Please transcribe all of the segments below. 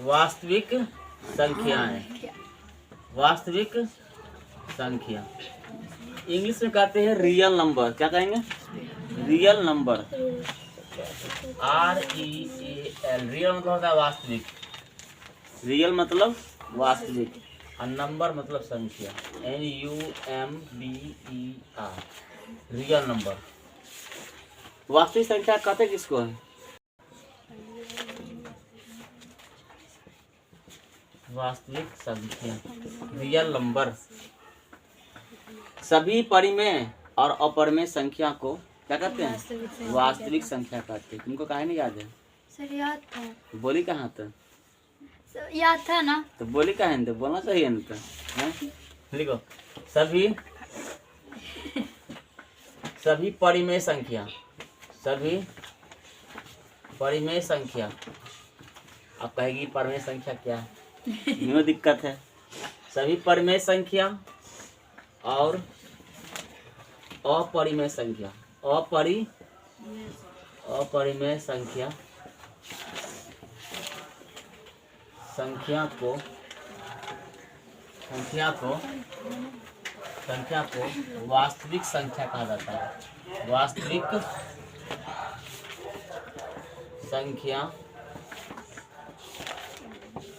वास्तविक संख्याएं, वास्तविक संख्या। इंग्लिश में कहते हैं रियल नंबर। क्या कहेंगे? Real number. REAL। रियल मतलब होता है वास्तविक। रियल मतलब वास्तविक और नंबर मतलब संख्या। NUMBER। Real number. वास्तविक संख्या कहते किसको है? वास्तविक संख्या, रियल नंबर। सभी परिमेय और अपरिमेय संख्या को क्या कहते हैं? वास्तविक संख्या कहते हैं। तुमको काहे नहीं याद है? सर याद था। बोली कहाँ था? याद था ना। तो बोली कहाँ है? तो बोलना चाहिए ना। तो लिखो सभी परिमेय संख्या, सभी परिमेय संख्या। अब कहेगी परिमेय संख्या क्या है? न्यू दिक्कत है। सभी परिमेय संख्या और अपरिमेय संख्या, अपरिमेय संख्या, संख्या को वास्तविक संख्या कहा जाता है। वास्तविक संख्या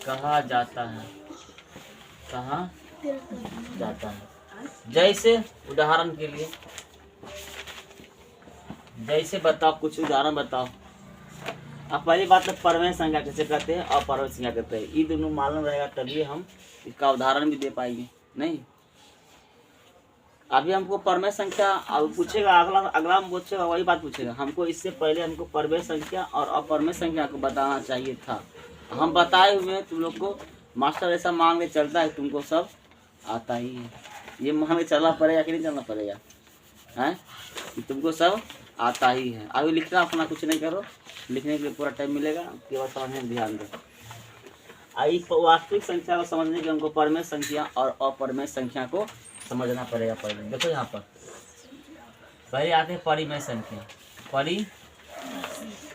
कहा जाता है। कहा जाता है। जैसे उदाहरण के लिए, जैसे बताओ, कुछ उदाहरण बताओ। अब पहली बात तो परिमेय संख्या कैसे कहते हैं, अपरिमेय संख्या कहते हैं। ये दोनों मालूम रहेगा तभी हम इसका उदाहरण भी दे पाएंगे। नहीं, अभी हमको परिमेय संख्या अब पूछेगा, अगला हम पूछेगा वही बात पूछेगा हमको। इससे पहले हमको परिमेय संख्या और अपरिमेय संख्या को बताना चाहिए था। हम बताए हुए हैं तुम लोग को। मास्टर ऐसा मान के चलता है तुमको सब आता ही है। ये मान के चलना पड़ेगा कि नहीं चलना पड़ेगा? हैं कि तुमको सब आता ही है। अभी लिखना अपना कुछ नहीं करो, लिखने के लिए पूरा टाइम मिलेगा, केवल समझने में ध्यान दो। आई वास्तविक संख्या को समझने के लिए हमको परिमेय संख्या और अपरिमेय संख्या को समझना पड़ेगा। पहले देखो यहाँ पर पहले आते हैं परिमेय संख्या।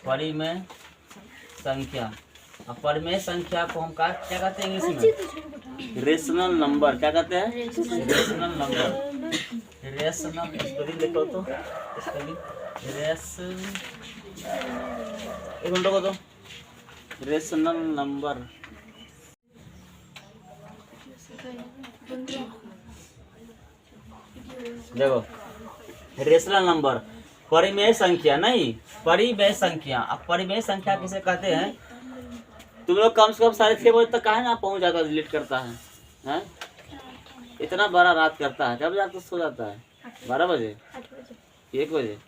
परिमेय संख्या। अब परिमेय संख्या को हम क्या कहते हैं इंग्लिश में? Rational number. क्या कहते हैं? Rational number. रेशनल स्पेलिंग देखो तो, स्पेलिंग एक मिनट को तो, रेशनल नंबर। देखो रेशनल नंबर, परिमेय संख्या नहीं, परिमेय संख्या। अब परिमेय संख्या किसे कहते हैं? तुम लोग कम से कम 6:30 बजे तक काहे ना पहुंच जाता है, लेट करता है, हैं? इतना बड़ा रात करता है। कब जाकर सो जाता है? 12 बजे, 1 बजे।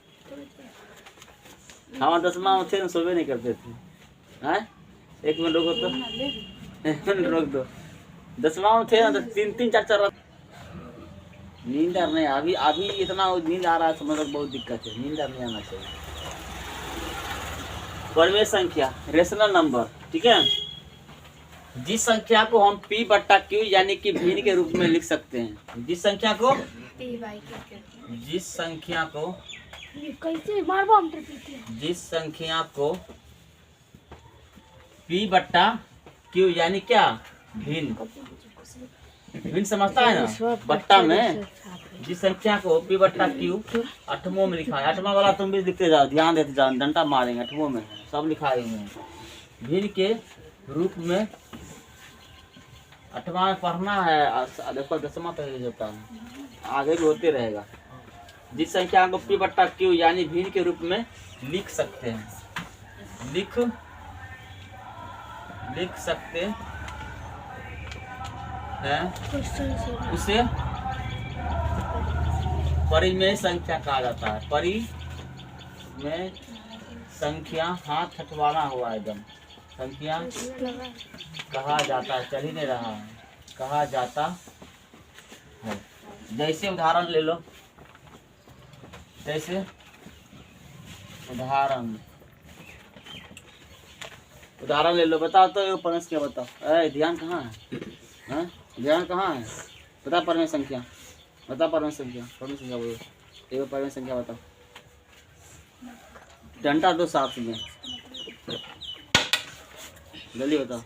हम 10वां में थे, सोवे नहीं करते थे। हैं? 1 मिनट रोको तो, 1 मिनट रोक दो। 10वां में थे ना तो 3-3, 4-4 रात नींद आ नहीं। अभी इतना नींद आ रहा है, समझ बहुत दिक्कत है। नींद नहीं आना चाहिए। परिमेय संख्या, रेशनल नंबर, ठीक है। जिस संख्या को हम P/Q यानी कि भिन्न के रूप में लिख सकते हैं। जिस संख्या को P/Q यानी क्या? भिन्न समझता है ना? बट्टा में जिस संख्या को P/Q 8वां में लिखा है। 8वां वाला तुम भी लिखते जाओ, ध्यान देते जाओ, डंडा मारेंगे। 8वां में सब लिखाए हुए हैं। भिन्न के रूप में 8वां में पढ़ना है। देखो 10वां पहले होता है, आगे भी होते रहेगा। जिस संख्या को P/Q यानी भिन्न के रूप में लिख सकते हैं, लिख सकते हैं, उसे परिमेय संख्या कहा जाता है। परिमेय संख्या, हाथ हटवाना हुआ एकदम, संख्या कहा जाता है। चल ही नहीं रहा है, कहा जाता है। जैसे उदाहरण ले लो, जैसे उदाहरण ले लो। बताओ तो परमेश क्या? बताओ, ध्यान कहाँ है? ध्यान कहाँ है? बता परिमेय संख्या, बता परिमेय संख्या। परिमेय संख्या बोलो, एक परिमेय संख्या बताओ। डंडा दो साथ में, जल्दी बताओ।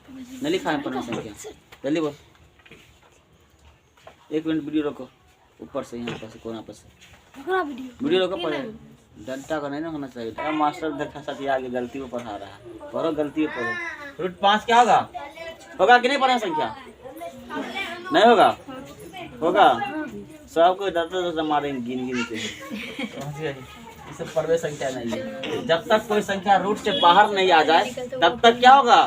नहीं लिखा है परमेय संख्या? जल्दी बोल। 1 मिनट वीडियो रोको, ऊपर से यहाँ पर से कोना पर से वीडियो रोको। पढ़े डंटा का नहीं ना होना चाहिए। अब मास्टर देखा साथी आगे गलती में पढ़ा रहा है, पढ़ो गलती में पढ़ो। रूट 5 क्या होगा? होगा कि नहीं परमेय संख्या? नहीं होगा? होगा। सबको डरते मारेंगे गिन गिन के। इसे परमेय संख्या नहीं है। जब तक कोई संख्या रूट से बाहर नहीं आ जाए तब तक क्या होगा?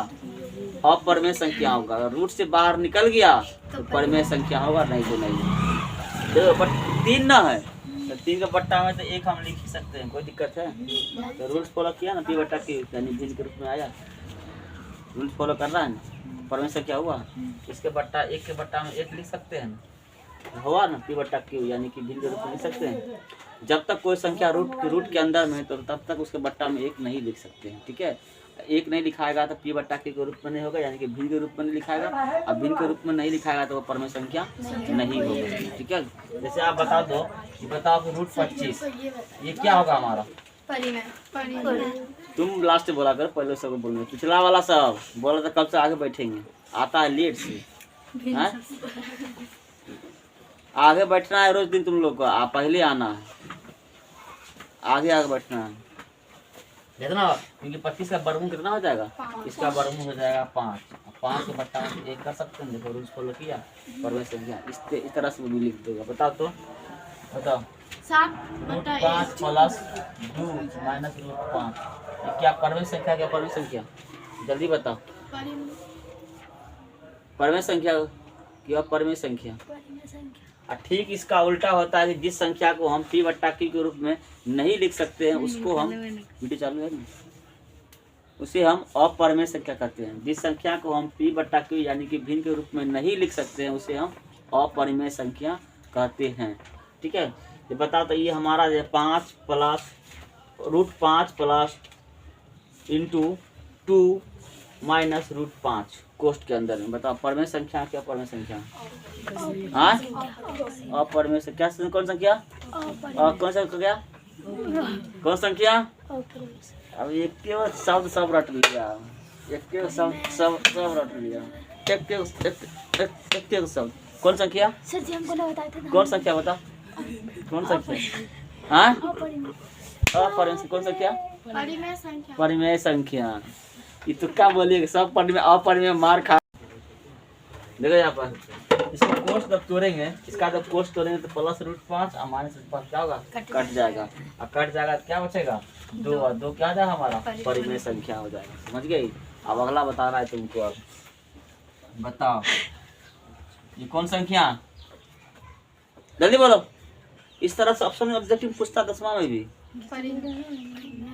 अपरमेय संख्या होगा। रूट से बाहर निकल गया तो परमेय संख्या होगा, नहीं तो नहीं। देखो बट 3 ना है तो 3 का बट्टा में तो 1 हम लिख ही सकते हैं, कोई दिक्कत है? तो रूल्स फॉलो किया ना, p/q यानी भिन्न के रूप में आया। रूल्स फॉलो कर रहा है ना, परमेय संख्या हुआ। इसके बट्टा 1 के बट्टा में 1 लिख सकते हैं ना, हुआ ना p/q यानी कि भिन्न के रूप में लिख सकते हैं। जब तक कोई संख्या रूट के अंदर में है तो तब तक उसके बट्टा में 1 नहीं लिख सकते हैं, ठीक है? 1 नहीं लिखाएगा तो p/q के रूप में नहीं होगा, यानी कि भिन्न के रूप में नहीं लिखाएगा। अब भिन्न के रूप में नहीं लिखाएगा तो वो परमेय संख्या नहीं होगा, ठीक है? जैसे आप बता दो कि बताओ कि रूट 25 ये क्या होगा हमारा? तुम लास्ट बोला कर, पहले सब बोलना। पिछला वाला सब बोला तो कब से आगे बैठेंगे, आता है लेट से। आगे बैठना है रोज दिन तुम लोग को, पहले आना है, आगे आगे बैठना है। कितना? क्योंकि 25 का वर्गमूल कितना हो जाएगा? इसका वर्गमूल हो जाएगा 5। 5 के बट्टा में 1 कर सकते हैं। देखो रूल्स फॉलो किया, परमेय संख्या इस तरह से भी लिख देगा। बताओ तो, बताओ। रूट 5 प्लस 2 माइनस रूट 5 ये क्या परमेय संख्या? क्या परमेय संख्या? जल्दी बताओ। परमेय संख्या क्या? अपरमेय संख्या। ठीक इसका उल्टा होता है कि जिस संख्या को हम p/q के रूप में नहीं लिख सकते हैं उसको हम, वीडियो चालू है ना, उसे हम अपरमेय संख्या कहते हैं। जिस संख्या को हम p/q यानी कि भिन्न के रूप में नहीं लिख सकते हैं उसे हम अपरिमेय संख्या कहते हैं, ठीक है? ये बताओ तो ये हमारा 5 plus root 5 plus into 2 minus root 5 कोष्ठ के अंदर में। बताओ परमेय संख्या क्या? परमेय संख्या हाँ, अपरमेय संख्या। कौन संख्या? कौन सा क्या? कौन संख्या? अब एक के शब्द सब रट लिया, एक के शब्द सब रट लिया, एक के शब्द। कौन संख्या? सर जी हमको ना बताए थे। कौन संख्या? बताओ कौन संख्या? हाँ, अपरमेय। कौन संख्या? परिमेय संख्या। ये तो क्या बोलिए, सब परिमेय अपरिमेय मार खा। देखो यहाँ पर इसको कोष्ठ जब तोड़ेंगे, इसका जब कोष्ठ तोड़ेंगे तो प्लस रूट 5 और माइनस रूट 5 क्या होगा? कट जाएगा। और कट जाएगा तो क्या बचेगा? 2 और 2 क्या जाएगा हमारा? परिमेय संख्या हो जाएगा। समझ गई? अब अगला बता रहा है तुमको। अब बताओ ये कौन संख्या? जल्दी बोलो। इस तरह से ऑप्शन में ऑब्जेक्टिव पूछता 10वां में भी।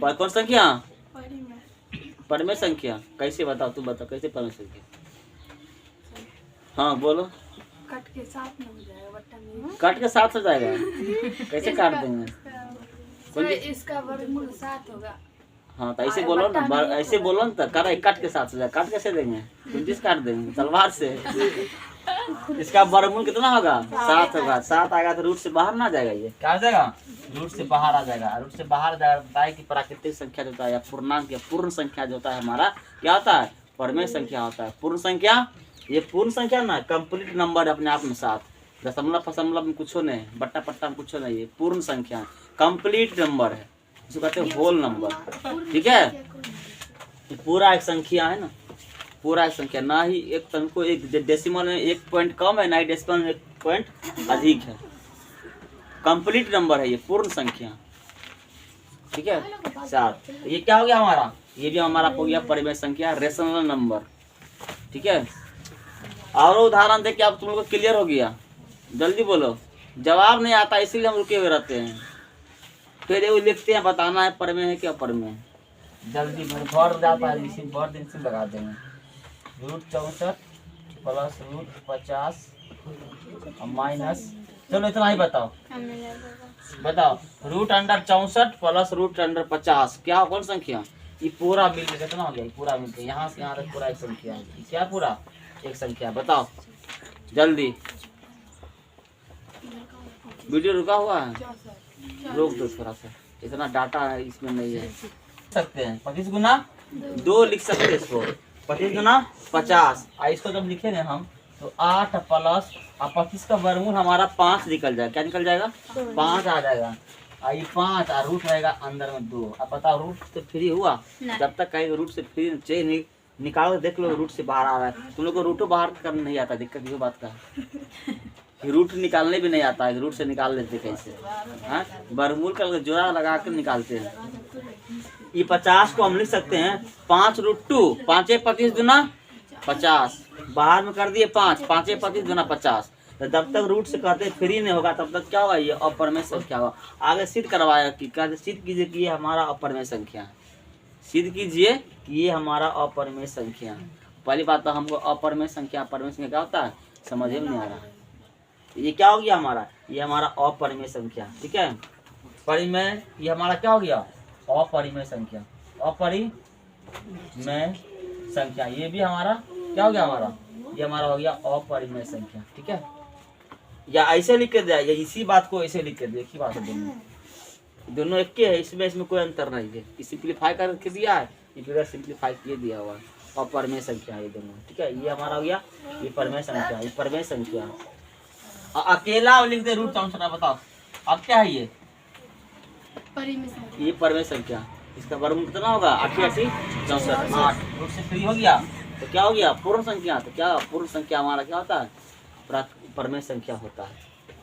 कौन संख्या? परमेय संख्या। कैसे? बताओ, तुम बताओ कैसे परमेय संख्या? हाँ बोलो। कट के साथ में हो जाएगा, बट्टा में। कट के साथ हो जाएगा? कैसे काट देंगे? इसका वर्गमूल 7 होगा। हाँ तो ऐसे बोलो ना, ऐसे बोलो ना तो कर कट के साथ हो जाएगा। काट कैसे देंगे? 25 काट देंगे तलवार से। इसका वर्गमूल कितना होगा? 7 होगा। 7 आएगा तो रूट से बाहर ना जाएगा, ये क्या हो जाएगा? रूट से बाहर आ जाएगा। रूट से बाहर जाएगा बताए कि प्राकृतिक संख्या जो होता है या पूर्णांक या पूर्ण संख्या जो होता है हमारा क्या होता है? परमेय संख्या होता है। पूर्ण संख्या, ये पूर्ण संख्या ना कंप्लीट नंबर अपने आप में 7, दशमलव फशमलव में कुछ नहीं, बट्टा पट्टा में कुछ नहीं। ये पूर्ण संख्या कंप्लीट नंबर है, जिसको कहते हैं होल नंबर, ठीक है? ये पूरा एक संख्या है ना, पूरा एक संख्या। ना ही एक तन को एक डेसिमल में 1 पॉइंट कम है, ना ही डेसिमल में 1 पॉइंट अधिक है। कंप्लीट नंबर है ये, पूर्ण संख्या, ठीक है? 7। ये क्या हो गया हमारा? ये भी हमारा हो गया परिमेय संख्या, रेशनल नंबर, ठीक है? और उदाहरण देख के आप तुम लोग को क्लियर हो गया? जल्दी बोलो। जवाब नहीं आता इसीलिए हम रुके हुए रहते हैं। फिर वो लिखते हैं बताना है परमेय है क्या परमेय है। जल्दी भर जाता है, इसी भर दिन से लगा देंगे। रूट 64 प्लस रूट 50 माइनस, चलो इतना ही बताओ। बताओ root under 64 plus root under 50 क्या कौन संख्या? ये पूरा मिलकर कितना हो गया? पूरा मिलकर यहाँ से यहाँ तक पूरा एक संख्या है। क्या पूरा एक संख्या? बताओ जल्दी। वीडियो रुका हुआ है, रोक दो थोड़ा सा, इतना डाटा है इसमें नहीं है। सकते हैं 25 गुना 2 लिख सकते हैं इसको। 25 गुना 50। इसको जब लिखेंगे हम तो 8 प्लस 25 का वर्गमूल हमारा 5 निकल जाएगा। क्या निकल जाएगा? 5 आ जाएगा। ये 5 और रूट रहेगा अंदर में 2। अब बताओ रूट से फ्री हुआ? जब तक कहीं रूट से फ्री चाहिए निकालो, देख लो रूट से बाहर आ रहा है। तुम लोग को रूटो बाहर करना नहीं आता, दिक्कत ये बात का है। रूट निकालने भी नहीं आता है, रूट से निकाल लेते कैसे? हाँ, वर्गमूल का जोड़ा लगा कर निकालते हैं। ये 50 को हम लिख सकते हैं 5√2। 5 25 गुना 50, बाहर में कर दिए 5। 5 25 गुना 50। तो जब तक रूट से कहते फ्री नहीं होगा तब तक क्या होगा? ये अपरिमेय संख्या होगा। आगे सिद्ध करवाया कि कहते सिद्ध कीजिए कि ये हमारा अपरिमेय संख्या है। सिद्ध कीजिए कि ये हमारा अपरिमेय संख्या है। पहली बात तो हमको अपरिमेय संख्या अपरिमेय संख्या क्या होता है समझ में नहीं आ रहा। ये क्या हो गया हमारा? ये हमारा अपरिमेय संख्या, ठीक है। परिमेय ये हमारा क्या हो गया? अपरिमेय संख्या। अपरिमेय संख्या ये भी हमारा क्या हो गया? हमारा ये हमारा हो गया अपरिमेय संख्या, ठीक है। या ऐसे लिख के दिया या इसी बात को ऐसे लिख के दिया, एक ही बात है, दोनों एक के है। इसमें कोई अंतर नहीं है। सिंप्लीफाई करके दिया है, ये सिंप्लीफाई किए दिया हुआ है। अपरिमेय संख्या ये दोनों, ठीक है। ये हमारा हो गया ये परिमेय संख्या, ये परिमेय संख्या। अकेला लिख दे रूट 64। बताओ अब क्या है ये? ये परिमेय संख्या। इसका वर्गमूल कितना होगा? 8 80 64। 8 रूट से फ्री हो गया तो क्या हो गया? पूर्ण संख्या। तो क्या पूर्ण संख्या हमारा क्या होता है? परिमेय संख्या होता है।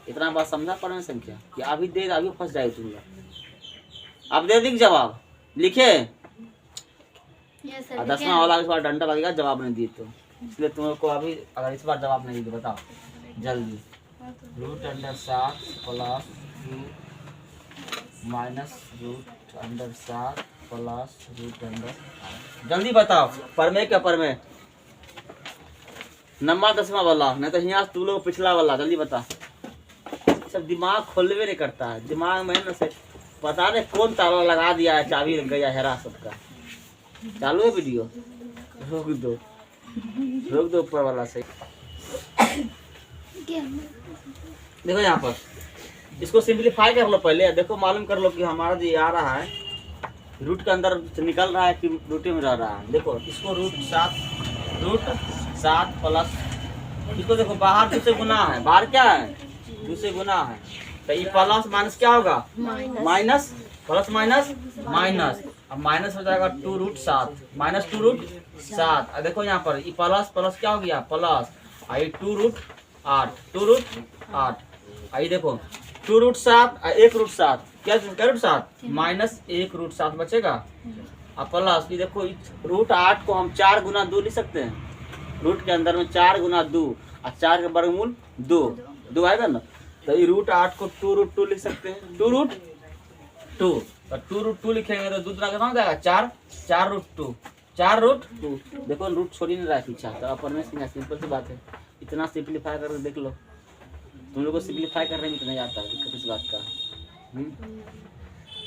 इतना बात समझा? परिमेय संख्या कि अभी दे अभी फंस जाए तुम लोग। अब दे दी जवाब लिखे 10वां वाला इस बार डंडा लगेगा जवाब नहीं दिए तो, इसलिए तुम लोग को अभी अगर इस बार जवाब नहीं दिए बताओ जल्दी। √7 प्लस माइनस √7 प्लस √8। जल्दी बताओ परिमेय क्या परिमेय? नंबर 10वां वाला नहीं तो यहाँ तू लोग पिछला वाला। जल्दी बता। सब दिमाग खोलवे नहीं करता है। दिमाग में न से पता नहीं कौन ताला लगा दिया है, चाबी लग गया हेरा सबका। चालू है वीडियो? रोक दो ऊपर वाला से। देखो यहाँ पर इसको सिंप्लीफाई कर लो पहले। देखो मालूम कर लो कि हमारा जो आ रहा है रूट के अंदर निकल रहा है कि रूट में रह रहा है। देखो इसको √7 प्लस इसको देखो बाहर 2 से गुना है। बाहर क्या है? 2 से गुना है। तो ये प्लस माइनस क्या होगा? माइनस। Plus minus minus. अब माइनस हो जाएगा 2√7 माइनस 2√7। अब देखो यहाँ पर ये प्लस प्लस क्या हो गया? प्लस। आई 2√8 2√8। आई देखो 2√7 1√7 क्या √7 माइनस 1√7 बचेगा। अब प्लस ये देखो √8 को हम 4 गुना 2 लिख सकते हैं। रूट के अंदर में 4 गुना 2 और 4 का वर्गमूल 2 आएगा ना। तो ये √8 को 2√2 लिख सकते हैं। 2√2 तो 2√2 लिखेंगे तो दूसरा कितना हो जाएगा? 4 √2 देखो रूट छोड़ी नहीं रहा है पीछा। तो अपरिमेय संख्या सिंपल सी बात है। इतना सिंप्लीफाई करके देख लो। तुम लोग को सिंप्लीफाई करने में नहीं आता है किस बात का।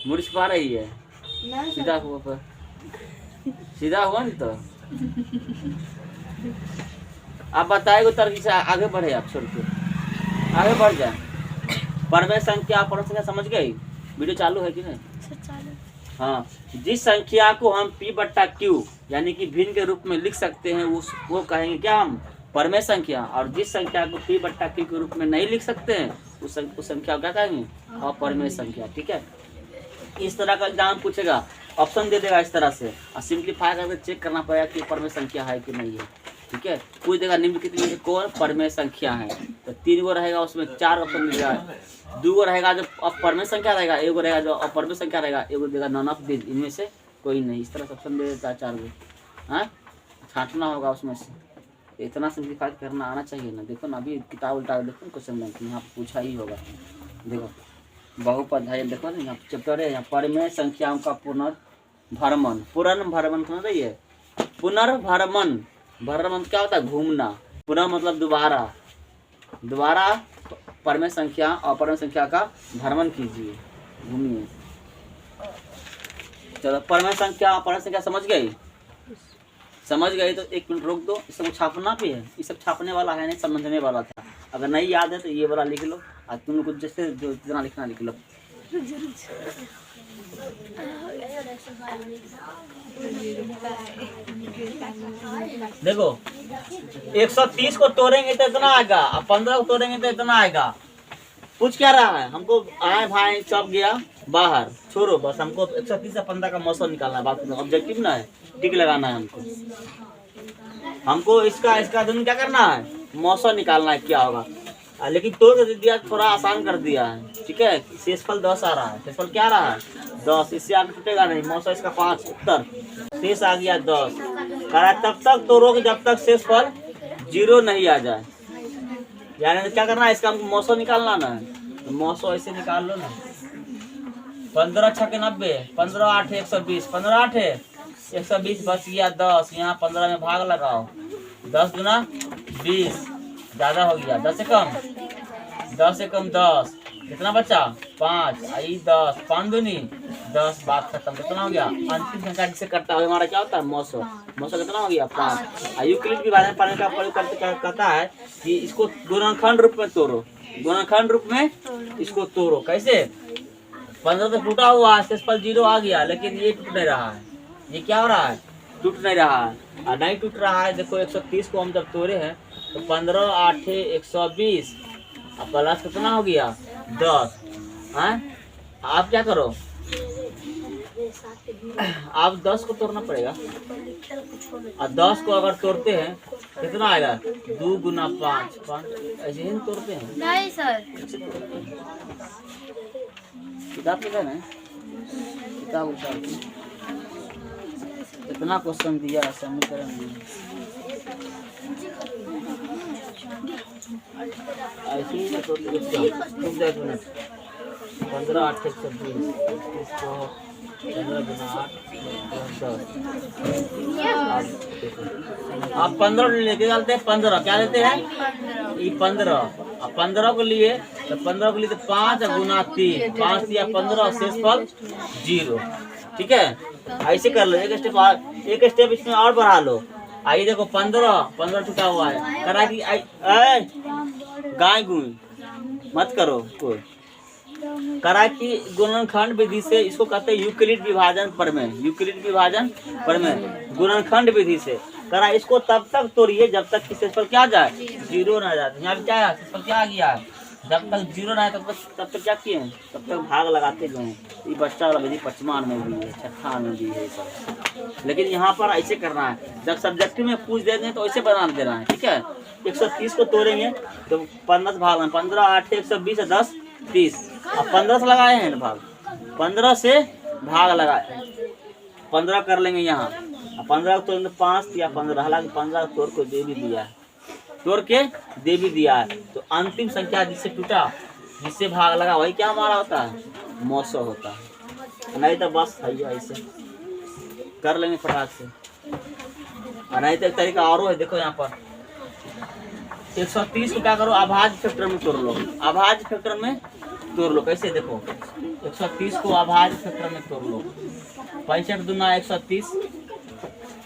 मुर्श पा रही है सीधा हुआ पर सीधा हुआ नहीं तो आप बताएगा तर्क से आगे बढ़े। आप छोड़ के आगे बढ़ जाए। परिमेय संख्या अपरिमेय संख्या समझ गई? वीडियो चालू है कि नहीं? हाँ, जिस संख्या को हम P/Q यानी कि भिन्न के रूप में लिख सकते हैं वो कहेंगे क्या हम? परिमेय संख्या। और जिस संख्या को P/Q के रूप में नहीं लिख सकते हैं उस संख्या को क्या कहेंगे? अपरिमेय संख्या, ठीक है। इस तरह का एग्जाम पूछेगा, ऑप्शन दे देगा इस तरह से और सिंप्लीफाई करके चेक करना पड़ेगा कि परिमेय संख्या है कि नहीं है, ठीक है। पूछ देगा निम्नलिखित में से कौन परिमेय संख्या है। तो 3 गो रहेगा, उसमें 4 ऑप्शन मिलेगा। 2 गो रहेगा जो अपरिमेय संख्या रहेगा, 1 गो रहेगा जो अपरिमेय संख्या रहेगा, 1 गो देगा नॉन ऑफ दिस, इनमें से कोई नहीं। इस तरह से ऑप्शन दे देता है 4 गो। हाँ, छांटना होगा उसमें से। इतना सिंप्लीफाई करना आना चाहिए ना। देखो ना अभी किताब उल्टा देखो क्वेश्चन बैंक यहाँ पूछा ही होगा। देखो बहुपद है, देखो ना यहाँ चैप्टर है, यहाँ परिमेय संख्याओं का पुनर्भ्रमण। पुनर्भ्रमण समझ रही है? पुनर्भ्रमण, भ्रमण क्या होता है? घूमना। पुनः मतलब दोबारा परिमेय संख्या और अपरिमेय संख्या का भ्रमण कीजिए, घूमिए। चलो परिमेय संख्या अपरिमेय संख्या समझ गई? समझ गए तो 1 मिनट रोक दो। इसको छापना भी है, ये सब छापने वाला है नहीं, समझने वाला था। अगर नहीं याद है तो ये वाला लिख लो और तुम लोग जैसे जो जितना लिखना लिख लो। देखो 130 को तोड़ेंगे तो इतना आएगा, अब 15 को तोड़ेंगे तो इतना आएगा। पूछ क्या रहा है हमको? आए भाई सब गया बाहर, छोड़ो बस, हमको 130 से 15 का मौसम निकालना है, बात ऑब्जेक्टिव ना है, टिक लगाना है हमको इसका दोनों क्या करना है, मौसम निकालना है क्या होगा। लेकिन तोड़ कर दिया, थोड़ा आसान कर दिया है, ठीक है। शेषफल 10 आ रहा है, शेषफल क्या रहा है 10, इससे आगे टूटेगा नहीं, मौसम इसका 5 उत्तर, शेष आ गया 10। कहा तब तक तोड़ोगे जब तक शेषफल 0 नहीं आ जाए, यानी क्या करना है, इसका हमको मौसम निकालना ना है, तो मौसम ऐसे निकाल लो ना। 15 छके 90, 15 8 120, 15 8 120 बच गया 10, यहाँ 15 में भाग लगाओ, 10 गुना 20 ज्यादा हो गया, 10 से कम 10, कितना बचा 5, आई 10, 5 दूनी 10, बात खत्म। कितना हो गया अंतिम संख्या जिसे करता है हमारा क्या होता है मौसम कितना हो गया 5। यूक्लिड विभाजन पढ़ने का प्रयोग करते क्या कहता है कि इसको गुणनखंड रूप में तोड़ो, गुणनखंड रूप में इसको तोड़ो। कैसे? 15 तो टूटा हुआ है, शेषफल 0 आ गया, लेकिन ये टूट नहीं रहा है, ये क्या हो रहा है, टूट नहीं रहा है, और नहीं टूट रहा है। देखो 130 को हम जब तोड़े हैं तो 15 8 120, अब प्लस कितना हो गया 10 है। आप क्या करो, आप 10 को तोड़ना पड़ेगा, और 10 को अगर तोड़ते हैं कितना आएगा 2 गुना 5, ऐसे ही तोड़ते हैं। नहीं सर, किताब पे है, किताब उतार इतना क्वेश्चन दिया है, समीकरण ऐसे ही तो 15 8 120, इसको 15 गुना 8 10। आप 15 लेके चलते हैं, 15 क्या लेते हैं ये 15, अब 15 को लिए तो 15 को लिए तो 5 गुना 3, 5 दिया 15, शेषफल 0, ठीक है। ऐसे कर लो, एक स्टेप इसमें और बढ़ा लो। आइए देखो 15 टूटा हुआ है, करा कि गाय गुण मत करो कोई, करा कि गुणनखंड विधि से, इसको कहते हैं यूक्लिड विभाजन प्रमेय, यूक्लिड विभाजन प्रमेय गुणनखंड विधि से करा। इसको तब तक तोड़िए जब तक कि शेषफल क्या आ जाए 0 ना जाए। यहाँ क्या है, शेषफल क्या आ गया है, जब तक 0 ना आए तब तक क्या किए, तब तक भाग लगाते गए। ये बच्चा वाला विधि 55 में भी है, 56 में भी है सब। लेकिन यहाँ पर ऐसे करना है, जब सब्जेक्टिव में पूछ देते हैं तो ऐसे बना देना है, ठीक है। 130 को तोड़ेंगे तो 15 भाग में 15 8 120 10 30, अब 15 से लगाए हैं भाग, 15 से भाग लगाए 15 कर लेंगे यहाँ, 15 को तोड़ 5 या 15, हालांकि 15 तोड़ को दे भी दिया है, तोड़ के दे भी दिया है। तो अंतिम संख्या जिससे टूटा, जिससे भाग लगा, वही क्या हमारा होता है मौसम होता है। नहीं तो बस है ऐसे कर लेंगे फटाक से, और नहीं तो एक तरीका और है, देखो यहाँ पर 130 को क्या करो, अभाज्य फैक्टर में तोड़ लो, अभाज्य फैक्टर में तोड़ लो। कैसे देखो 130 को अभाज्य फैक्टर में तोड़ लो, 65 दूना 130,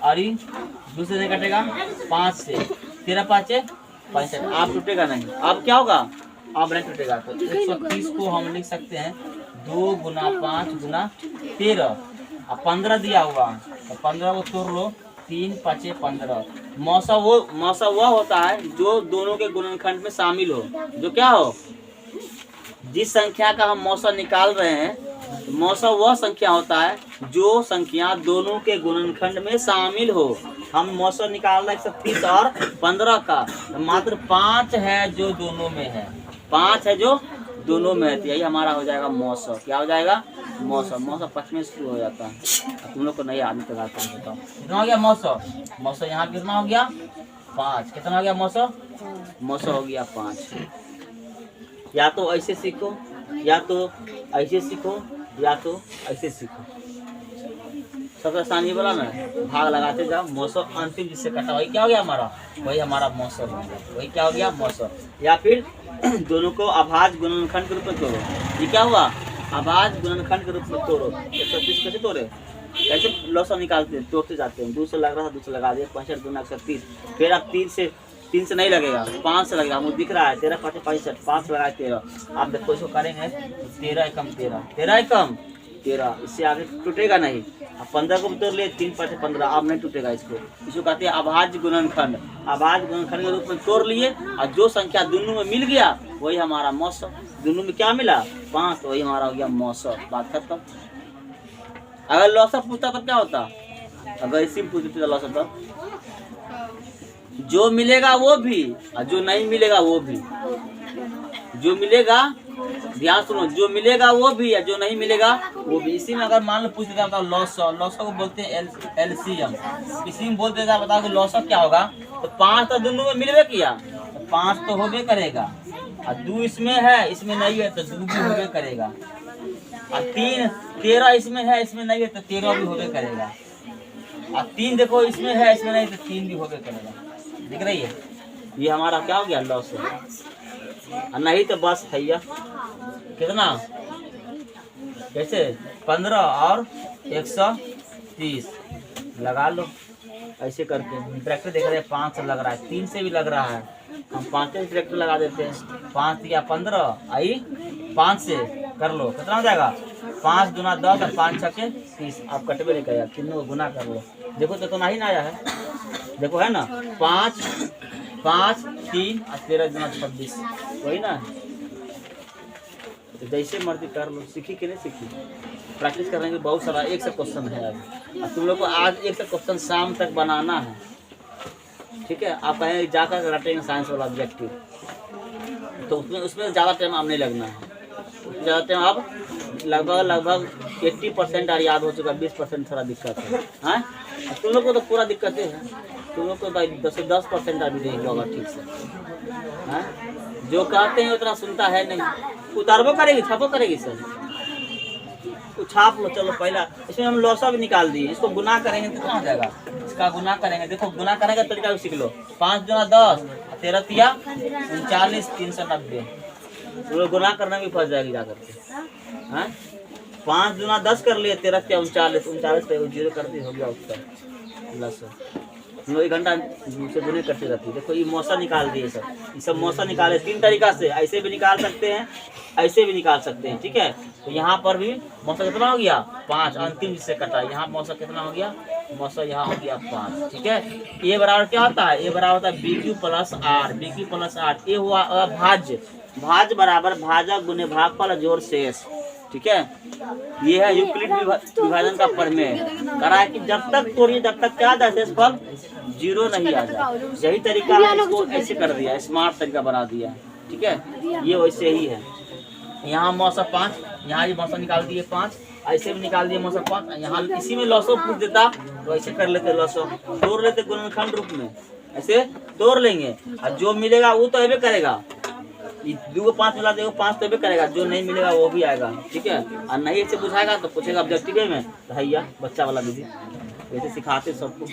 और दूसरे से कटेगा 5 से, 13 5 65, आप टूटेगा नहीं, अब क्या होगा, अब नहीं टूटेगा। तो 130 को हम लिख सकते हैं 2 गुना 5 गुना 13, अब 15 दिया हुआ, तो 15 को तोड़ लो, 3 5 15। मौसा वह होता है जो दोनों के गुणनखंड में शामिल हो, जो क्या हो, जिस संख्या का हम मौसा निकाल रहे हैं, मौसा वह संख्या होता है जो संख्या दोनों के गुणनखंड में शामिल हो। हम मौसा निकाल रहे हैं 130 और 15 का, तो मात्र 5 है जो दोनों में है, 5 है जो दोनों में है, तो यही हमारा हो जाएगा मौसा। क्या हो जाएगा मौसम, मौसम 5 में शुरू हो जाता है, तुम लोग को नहीं आदमी तक आता है। बताओ कितना हो गया मौसम, मौसम यहाँ कितना हो गया 5, कितना हो गया मौसम, मौसम हो गया 5। या तो ऐसे सीखो, या तो ऐसे सीखो, या तो ऐसे सीखो, सबसे आसान ये बोला ना, भाग लगाते जाओ, मौसम अंतिम जिससे कटा वही क्या हो गया हमारा, वही हमारा मौसम हो गया, वही क्या हो गया मौसम। या फिर दोनों को अभाज्य गुणनखंड के रूप में तोड़ो, ये क्या हुआ अभाज्य गुणनखंड के रूप में तोड़ो। 130 कैसे तोड़े, कैसे लौसा निकालते हैं, तोड़ते जाते हैं, 2 से लग रहा था 2 से लगा दिया, 65 दूना 130, फिर अब 3 से नहीं लगेगा, 5 से लगेगा, मुझे दिख रहा है 13 5 65, 5 से लगाए 13। आप देखो इसको करेंगे 13 एकम 13, 13 एकम 13, इससे आगे टूटेगा नहीं, अब 15 को भी तोड़ लिए, 3 5 15, अब नहीं टूटेगा इसको कहते हैं अभाज्य गुणनखंड। अभाज्य गुणनखंड के रूप में तोड़ लिए और जो संख्या दोनों में मिल गया वही हमारा मौसम। दोनों में क्या मिला? 5, तो वही हमारा हो गया मौसम। बात खत्म। अगर लौसम पूछता तब क्या होता? अगर इसी में पूछते लौसम तब जो मिलेगा वो भी और जो नहीं मिलेगा वो भी। जो मिलेगा, ध्यान सुनो, जो मिलेगा वो भी या जो नहीं मिलेगा वो भी। इसी में अगर मान लो पूछ देता बताओ लॉसम, लॉसम को बोलते हैं एलसीएम। इसी में बोल देता बताओ कि लॉसम क्या होगा, तो 5 तो दोनों में मिलवे किया तो 5 तो होबे करेगा, और 2 इसमें है इसमें नहीं है तो 2 भी होबे करेगा, और 13 इसमें है इसमें नहीं है तो 13 भी होबे करेगा, और 3 देखो इसमें है इसमें नहीं तो 3 भी होबे करेगा। दिख रही है? ये हमारा क्या हो गया? लॉस। नहीं तो बस भैया कितना कैसे 15 और 130 लगा लो ऐसे करके। ट्रैक्टर देख रहे हैं 5 से लग रहा है, 3 से भी लग रहा है, हम 5 से ट्रैक्टर लगा देते हैं। 5 या 15 आई 5 से कर लो, कितना हो जाएगा? 5 दूना 10 और 5 छके 30। आप कटवे नहीं करेगा, तीनों को गुना कर लो। देखो तो ना ही ना आया है, देखो है ना 5 5 3 और 13 दूना 26, वही ना। तो जैसे मर्जी कर लो। सीखी कि नहीं सीखी? प्रैक्टिस करने के बहुत सारा एक से क्वेश्चन है अभी, और तुम लोग को आज एक से क्वेश्चन शाम तक बनाना है, ठीक है? आप कहें जाकर रटेंगे साइंस वाला ऑब्जेक्टिव, तो उसमें ज़्यादा टाइम आप नहीं लगना है। ज़्यादा टाइम आप लगभग 80% और याद हो चुका, 20% थोड़ा दिक्कत है। हाँ, तुम लोग को तो पूरा दिक्कत है, तुम लोग को 10% अभी नहीं होगा ठीक से। हाँ, जो कहते हैं उतना सुनता है नहीं। उतारबो करेगी, छापो करेगी सर, छाप लो। चलो पहला इसमें हम लॉसा भी निकाल दिए, इसको गुना करेंगे तो कितना हो जाएगा? इसका गुना करेंगे, देखो गुना करने का तरीका भी सीख लो। 5 दूना 10, 13 तिया 39, 390। तो गुना करना भी फंस जाएगी जा करके। हाँ, 5 दूना 10 कर लिए, 13 तिया 39, 39 पे 0 कर दी, हो गया उत्तर प्लस। हम लोग 1 घंटा से गुने करते रहती है। देखो ये मौसा निकाल दिए सर, ये सब मौसा निकाले 3 तरीका से, ऐसे भी निकाल सकते हैं ऐसे भी निकाल सकते हैं, ठीक है? तो यहाँ पर भी मौसा कितना हो गया? 5, अंतिम जिससे कटा, यहाँ मौसा कितना हो गया? मौसा यहाँ हो गया 5, ठीक है? ये बराबर क्या होता है? ये बराबर होता है BQ plus R, BQ plus R। ये हुआ अभाज्य, भाज्य बराबर भाजक गुने भागफल जोड़ शेष, ठीक है? ये है यूक्लिड विभाजन का प्रमेय। करा है कि जब तक तोड़िए जब तक क्या आता है फल 0 नहीं आ जाए। यही तरीका है, इसको ऐसे कर दिया, स्मार्ट तरीका बना दिया, ठीक है? ये वैसे ही है। यहाँ मौसम 5, यहाँ ये मौसम निकाल दिए 5, ऐसे भी निकाल दिए मौसम 5। यहाँ इसी में लॉसो पूछ देता तो ऐसे कर लेते, लॉसो तोड़ लेते गुणनखंड रूप में, ऐसे तोड़ लेंगे, और जो मिलेगा वो तो ऐसे करेगा। 2 को 5 मिला देगा, 5 तो भी करेगा, जो नहीं मिलेगा वो भी आएगा, ठीक है? और नहीं ऐसे बुझाएगा तो पूछेगा ऑब्जेक्टिव में, तो भैया बच्चा वाला दीदी वैसे सिखाते सबको।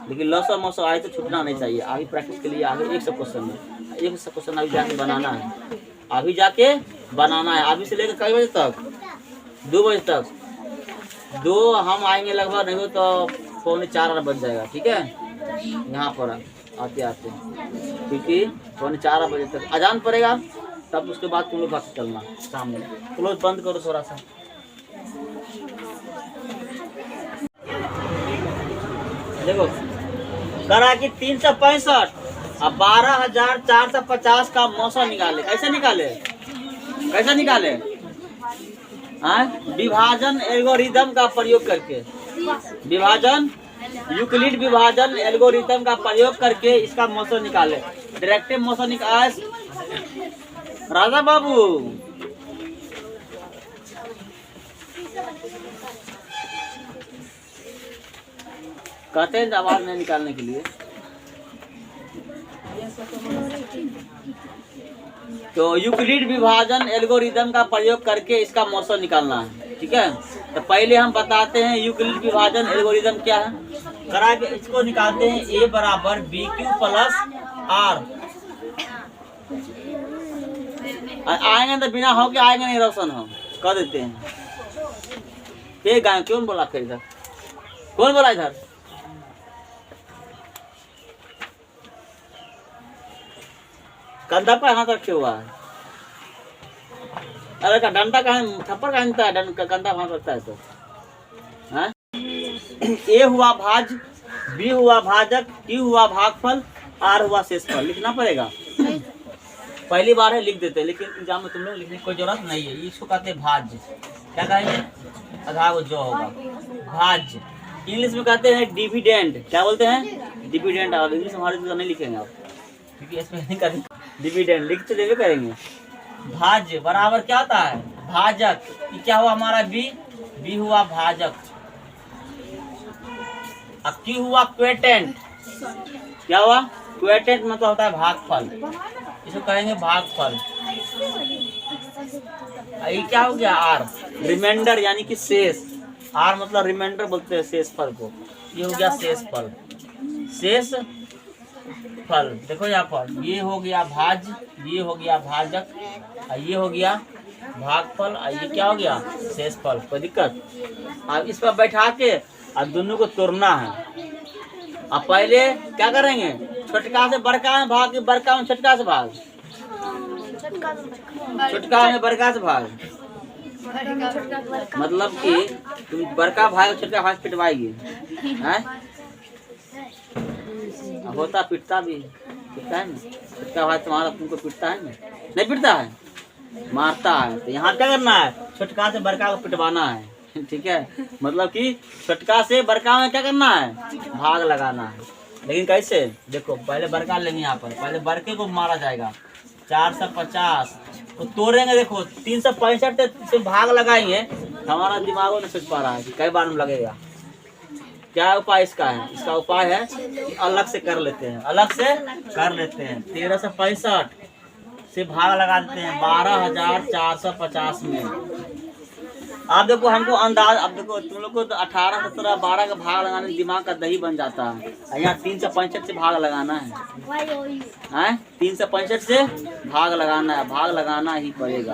लेकिन लॉस और मौसम आए तो छूटना नहीं चाहिए। आगे प्रैक्टिस के लिए आगे 100 क्वेश्चन में 100 क्वेश्चन अभी जाके बनाना है, अभी जाके बनाना है। अभी से लेकर कई बजे तक? 2 बजे तक। 2 हम आएंगे लगभग, नहीं हो तो 3:45 बज जाएगा, ठीक है? यहाँ पर आते आते, क्योंकि 3:45 बजे तक अजान पड़ेगा, तब उसके बाद तुम लोग बात चलना सामने। तुम लोग बंद करो थोड़ा सा। देखो करा कि 365 और 12,450 का मौसम निकाले। कैसे निकाले? कैसे निकाले? विभाजन एल्गोरिदम का प्रयोग करके, विभाजन यूक्लिड विभाजन एल्गोरिथम का प्रयोग करके इसका मौसम निकाले। डायरेक्टिव मौसम निकाल राजा बाबू। कहते हैं आवाज नहीं निकालने के लिए। तो यूक्लिड विभाजन एल्गोरिथम का प्रयोग करके इसका मौसम निकालना है, ठीक है? तो पहले हम बताते हैं यूक्लिड विभाजन एल्गोरिथम क्या है। करा के इसको निकालते हैं, A बराबर BQ प्लस R। आएंगे तो बिना हो के आएंगे नहीं, रोशन हम कह देते हैं। ये गाय क्यों बोला? फिर इधर कौन बोला? इधर कंधा पर हाथ रखे हुआ है। अरे का डंडा कहाँ, थप्पड़ कहाँ है? कंधा हाथ रखता है तो, हाँ? ए हुआ भाज, बी हुआ भाजक, टी हुआ भागफल, आर हुआ शेषफल। लिखना पड़ेगा, पहली बार है लिख देते हैं, लेकिन एग्जाम में तुम लोग लिखने की कोई जरूरत नहीं है। इसको कहते हैं भाज्य। क्या कहेंगे? आधा वो जो होगा भाज्य। इंग्लिश में कहते हैं डिविडेंड। क्या बोलते हैं? डिविडेंड। और इंग्लिश हमारे तो नहीं लिखेंगे आप, क्योंकि इसमें नहीं करेंगे। डिविडेंड लिखते देवे करेंगे। भाज्य बराबर क्या होता है? भाजक। ये क्या हुआ हमारा? बी। बी हुआ भाजक। अब की हुआ क्वेटेंट। क्या हुआ? क्वेटेंट मतलब होता है भागफल, इसको कहेंगे भागफल। ये क्या हो गया? आर। रिमाइंडर यानी कि शेष। आर मतलब रिमाइंडर बोलते हैं शेष फल को। ये हो गया शेष फल। शेष फल देखो यहाँ पर, ये हो गया भाज्य, ये हो गया भाजक, और ये हो गया भागफल, और ये क्या हो गया? शेष फल। कोई दिक्कत? अब इस पर बैठा के और दोनों को तोड़ना है। अब पहले क्या करेंगे? छोटका से बड़का में भाग, बड़का में छोटका से भाग, छोटका में बड़का से भाग। मतलब कि तुम बड़का भाई छोटका भाई पिटवाएगी, होता पिटता भी, पिटता है ना छोटका भाई तुम्हारा, तुमको पिटता है ना? नहीं पिटता है, मारता है। तो यहाँ क्या करना है? छोटका से बड़का को पिटवाना है। ठीक है, मतलब कि छोटका से बड़का में क्या करना है? भाग लगाना है। लेकिन कैसे? देखो पहले बड़का लेंगे, यहाँ पर पहले बड़के को मारा जाएगा। 450 तो तोड़ेंगे। देखो 365 से भाग लगाएंगे। हमारा दिमाग नहीं सोच पा रहा है कि कई बार में लगेगा। क्या उपाय इसका है? इसका उपाय है कि अलग से कर लेते हैं, अलग से कर लेते हैं। 1365 से भाग लगा देते हैं 12,450 में। आप देखो हमको अंदाज, अब देखो तुम लोग को तो 18, 17, 12 का भाग लगाने दिमाग का दही बन जाता है। यहाँ 365 से भाग लगाना है, 365 से भाग लगाना है, भाग लगाना ही पड़ेगा,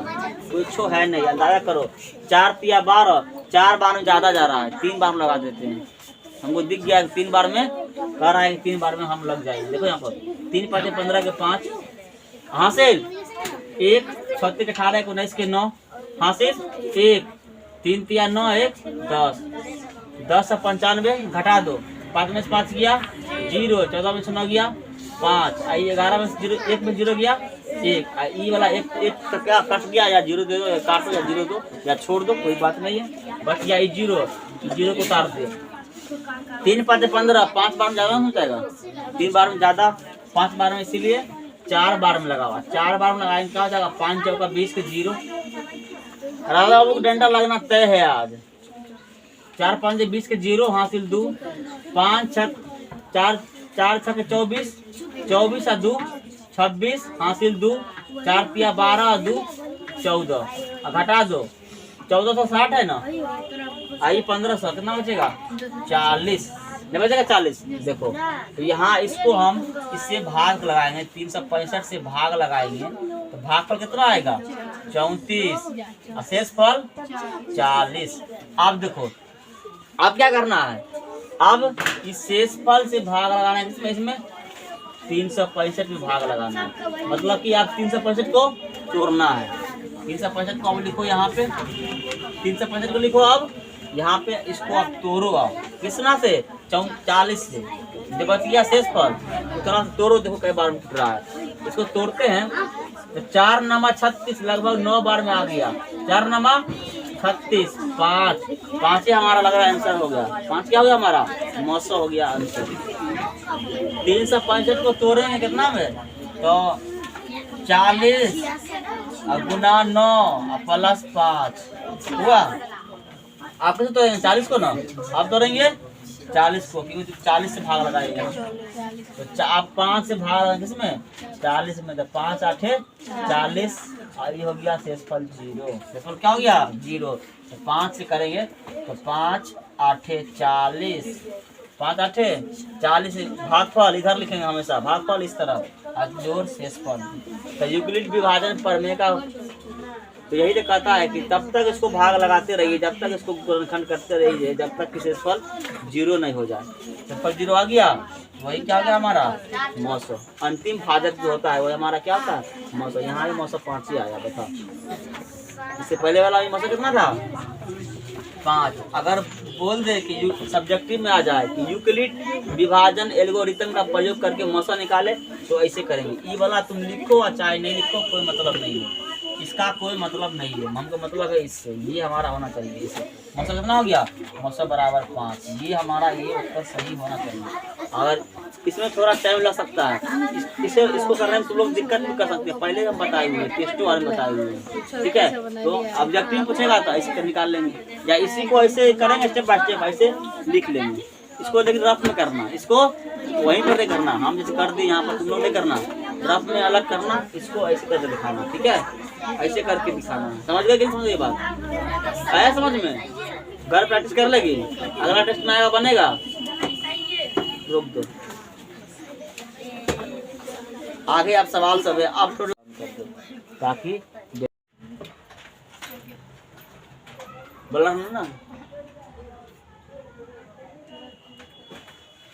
कोई छो है नहीं। अंदाजा करो, 4 तिया 12, 4 बार में ज्यादा जा रहा है, 3 बार में लगा देते हैं। हमको दिख गया 3 बार में कर रहा है, 3 बार में हम लग जाएंगे। देखो यहाँ पर 3 5 15 के 5 हासिल, 1 36 के 18 के 19 के 9 हासिल, 1 3 तिया 9 1 10, 10 से 95 घटा दो, 5 में से 5 गया 0, 14 में से 9 गया 5, आई 11 में से 0, 1 में 0 गया 1, ई वाला 1 तो क्या कट गया, या 0 दे दो, या काटो, या 0 दो, या छोड़ दो, कोई बात नहीं है। बच गया 0 को उतार दे। 3 5 15, 5 बार में ज्यादा हो जाएगा, 3 बार में ज्यादा, 5 बार में, इसीलिए 4 बार में लगा हुआ। 4 बार में लगाएंगे क्या हो जाएगा? 5 चौका 20 के 0। राजा बाबू को डंडा लगना तय है आज। 4 5 20 के 0 हासिल 2, 5 6 4 4 6 के 24, 24 2 26 हासिल 2, 4 तिया 12 2 14, घटा दो, 1460 है ना, आई 1500, कितना बचेगा? 40 नहीं बचेगा, 40। देखो तो यहाँ इसको हम इससे भाग लगाएंगे, 365 से भाग लगाएंगे तो भागफल कितना आएगा? 34, और शेषफल 40। अब देखो अब क्या करना है? अब इस शेषफल से भाग लगाना है, इसमें 365 में भाग लगाना है। मतलब कि आप 365 को तोड़ना है। 365 को अब लिखो यहाँ पे, 365 को लिखो अब यहाँ पे, इसको आप तोड़ो। आप कितना से? 40 से। जब बच गया शेषफल उतना से तोड़ो। देखो कई बार टूट रहा है, इसको तोड़ते हैं तो 4 नमा 36 लगभग 9 बार में आ गया। 4 नमा 36, 5 ही हमारा लग रहा है आंसर हो गया। 5 क्या हो गया हमारा? 900 हो गया आंसर। 365 को तोड़ेंगे कितना में? तो 40 और गुना 9 और प्लस 5 हुआ। आप कैसे तोड़ेंगे? 40 को ना, आप तोड़ेंगे 40 को, क्योंकि 40 से भाग लगाएंगे। तो आप 5 से भाग लगाएंगे किसमें? 40 में। तो 5 8 40, और ये हो गया शेषफल 0। शेषफल क्या हो गया? 0। तो 5 से करेंगे तो 5 8 40, 5 8 40। भागफल इधर लिखेंगे हमेशा, भागफल इस तरफ, और जोड़ शेषफल। तो यूक्लिड विभाजन प्रमेय का तो यही तो कहता है कि तब तक इसको भाग लगाते रहिए, जब तक इसको गुणनखंड करते रहिए, जब तक कि शेषफल 0 नहीं हो जाए। शेषफल 0 आ गया, वही क्या हो गया हमारा? 900। अंतिम भाजक जो होता है वही हमारा क्या होता है? 900। यहाँ भी 905 ही आया। बता, इससे पहले वाला भी 900 कितना था? 5। अगर बोल दे कि सब्जेक्टिव में आ जाए कि यूक्लिड विभाजन एल्गोरिथम का प्रयोग करके मौसा निकाले, तो ऐसे करेंगे। ई वाला तुम लिखो और चाहे नहीं लिखो, कोई मतलब नहीं है, इसका कोई मतलब नहीं है। हमको मतलब है इससे, ये हमारा होना चाहिए। इसे मौसा कितना हो गया, मौसा बराबर 5। ये हमारा ये उत्तर सही होना चाहिए। अगर इसमें थोड़ा टाइम लग सकता है, इसको करने में तुम लोग दिक्कत भी कर सकते हैं। पहले हम बताए हुए हैं, टेस्टो वाले में बताए हुए हैं, ठीक है। तो ऑब्जेक्टिव पूछेगा तो ऐसे निकाल लेंगे, या इसी को ऐसे करेंगे स्टेप बाय स्टेप, ऐसे लिख लेंगे। इसको लेकिन रफ में करना, इसको वहीं पर नहीं करना। हम जैसे कर दिए यहाँ पर, तुम लोग नहीं करना, रफ में अलग करना, इसको ऐसे करके दिखाना, ठीक है। ऐसे करके दिखाना, समझ गए कि समझ गए बात? आया समझ में? घर प्रैक्टिस कर लेगी, अगला टेस्ट में आएगा बनेगा। रोक दो, आगे आप सवाल सब है, आप ताकि बोला ना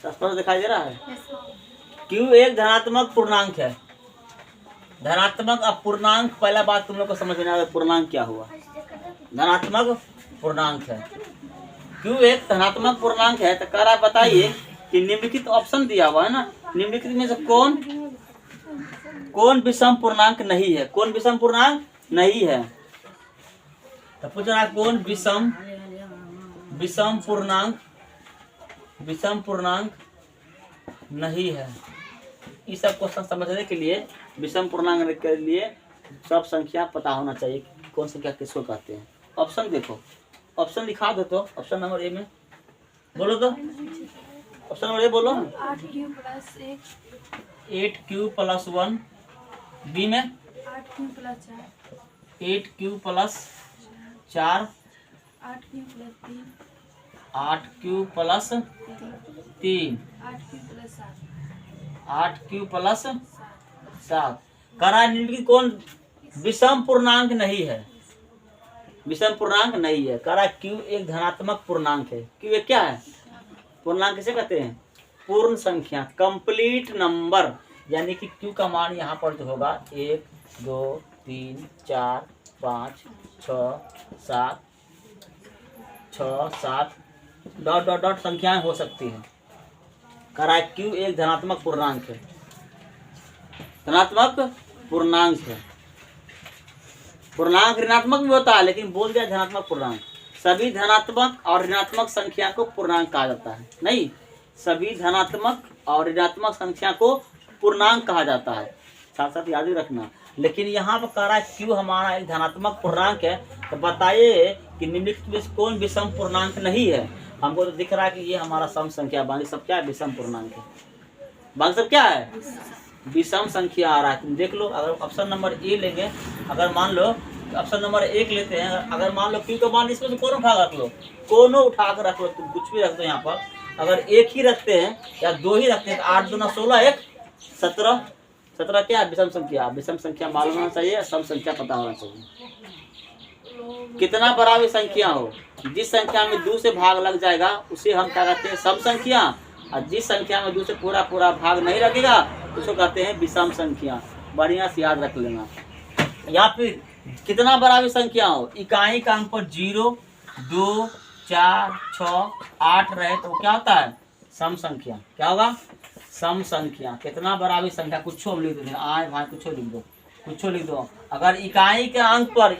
स्पष्ट दिखाई दे रहा है। क्यों एक धनात्मक पूर्णांक है। धनात्मक अपूर्णांक, पहला बात तुम लोग को समझ में आया पूर्णांक क्या हुआ। धनात्मक पूर्णांक है, क्यों एक धनात्मक पूर्णांक है। तो कह रहा बताइए कि निम्नलिखित ऑप्शन दिया हुआ है ना, निम्नलिखित में से कौन विषम पूर्णांक नहीं है। कौन विषम पूर्णांक नहीं है, तो पूछ रहा कौन विषम पूर्णांक नहीं है। इस सब क्वेश्चन समझने के लिए विषम पूर्णांक के लिए सब संख्या पता होना चाहिए, कौन संख्या किसको कहते हैं। ऑप्शन देखो, ऑप्शन दिखा दो तो। ऑप्शन नंबर ए में बोलो तो, ऑप्शन नंबर ए बोलो। 8q + 1, 8q + 1। बी में 8q + 4, 8q + 4, 8q + 3, 8q + 3, 8q + 7, 8q + 7। करा निम्नलिखित कौन विषम पूर्णांक नहीं है। विषम पूर्णांक नहीं है। करा क्यू एक धनात्मक पूर्णांक है। क्यू एक क्या है, पूर्णांक किसे कहते हैं, पूर्ण संख्या, कंप्लीट नंबर। यानी कि क्यू का मान यहाँ पर जो होगा 1 2 3 4 5 6 7 डॉट डॉट डॉट संख्याएं हो सकती हैं। करा क्यू एक धनात्मक पूर्णांक है, धनात्मक पूर्णांक है। पूर्णांक ऋणात्मक भी होता है, लेकिन बोल दिया धनात्मक पूर्णांक। सभी धनात्मक और ऋणात्मक संख्या को पूर्णांक कहा जाता है। नहीं, सभी धनात्मक और ऋणात्मक संख्या को पूर्णांक कहा जाता है, साथ साथ याद ही रखना। लेकिन यहाँ पर कह रहा है क्यों हमारा एक धनात्मक पूर्णांक है, तो बताइए कि निम्नलिखित में कौन विषम पूर्णांक नहीं है। हमको तो दिख रहा है कि ये हमारा सम संख्या, बाकी सब क्या है, विषम पूर्णांक है। बाकी सब क्या है, विषम संख्या आ रहा है। तुम देख लो, अगर ऑप्शन नंबर ए लेंगे, अगर मान लो ऑप्शन नंबर 1 लेते हैं, अगर मान लो क्यू का मान इसमें से कौन उठा रख लो, कोनो उठा कर रख लो, तुम कुछ भी रख दो। यहाँ पर अगर एक ही रखते हैं या दो ही रखते हैं, 8 दूना 16, 1 17, 17 क्या है, विषम संख्या। विषम संख्या मालूम होना चाहिए, सम संख्या पता होना चाहिए। कितना बड़ा भी संख्या हो, जिस संख्या में 2 से भाग लग जाएगा उसे हम क्या कहते हैं, सम संख्या। और जिस संख्या में 2 से पूरा भाग नहीं लगेगा उसको कहते हैं विषम संख्या। बढ़िया से याद रख लेना। या फिर कितना बड़ा भी संख्या हो, इकाई का अंक पर 0 2 4 6 8 रहे तो क्या होता है, सम संख्या। क्या होगा, सम संख्या। कितना बड़ा भी संख्या, कुछ लिख दो आए भाई, कुछ लिख दो। अगर इकाई के अंक पर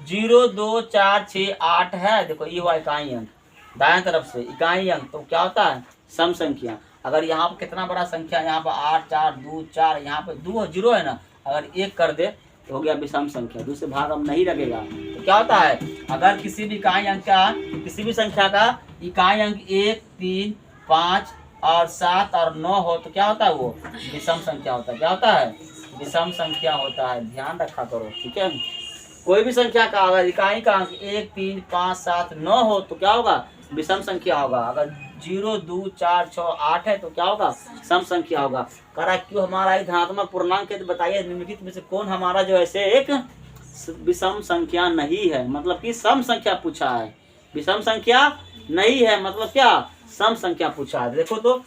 0 2 4 6 8 है, देखो ये हुआ इकाई अंक, दाएं तरफ से इकाई अंक, तो क्या होता है, सम संख्या। अगर यहाँ पर कितना बड़ा संख्या, यहाँ पर 8 4 2 4, यहाँ पर 2 0 है ना, अगर 1 कर दे तो हो गया विषम संख्या, 2 से भाग अब नहीं लगेगा। तो क्या होता है, अगर किसी भी इकाई अंक का, किसी भी संख्या का इकाई अंक 1 3 5 और 7 और 9 हो तो क्या होता है, वो विषम संख्या होता है। क्या होता है, विषम संख्या होता है। ध्यान रखा करो, ठीक है। कोई भी संख्या का अगर इकाई का अंक 1 3 5 7 9 हो तो क्या होगा, विषम संख्या होगा। अगर 0 2 4 6 8 है तो क्या होगा, सम संख्या होगा। करा क्यों हमारा एक धनात्मक पूर्णांक है, तो बताइए निम्नलिखित में से कौन हमारा जो ऐसे एक विषम संख्या नहीं है। मतलब कि सम संख्या पूछा है, विषम संख्या नहीं है, मतलब क्या, सम संख्या पूछा है। देखो तो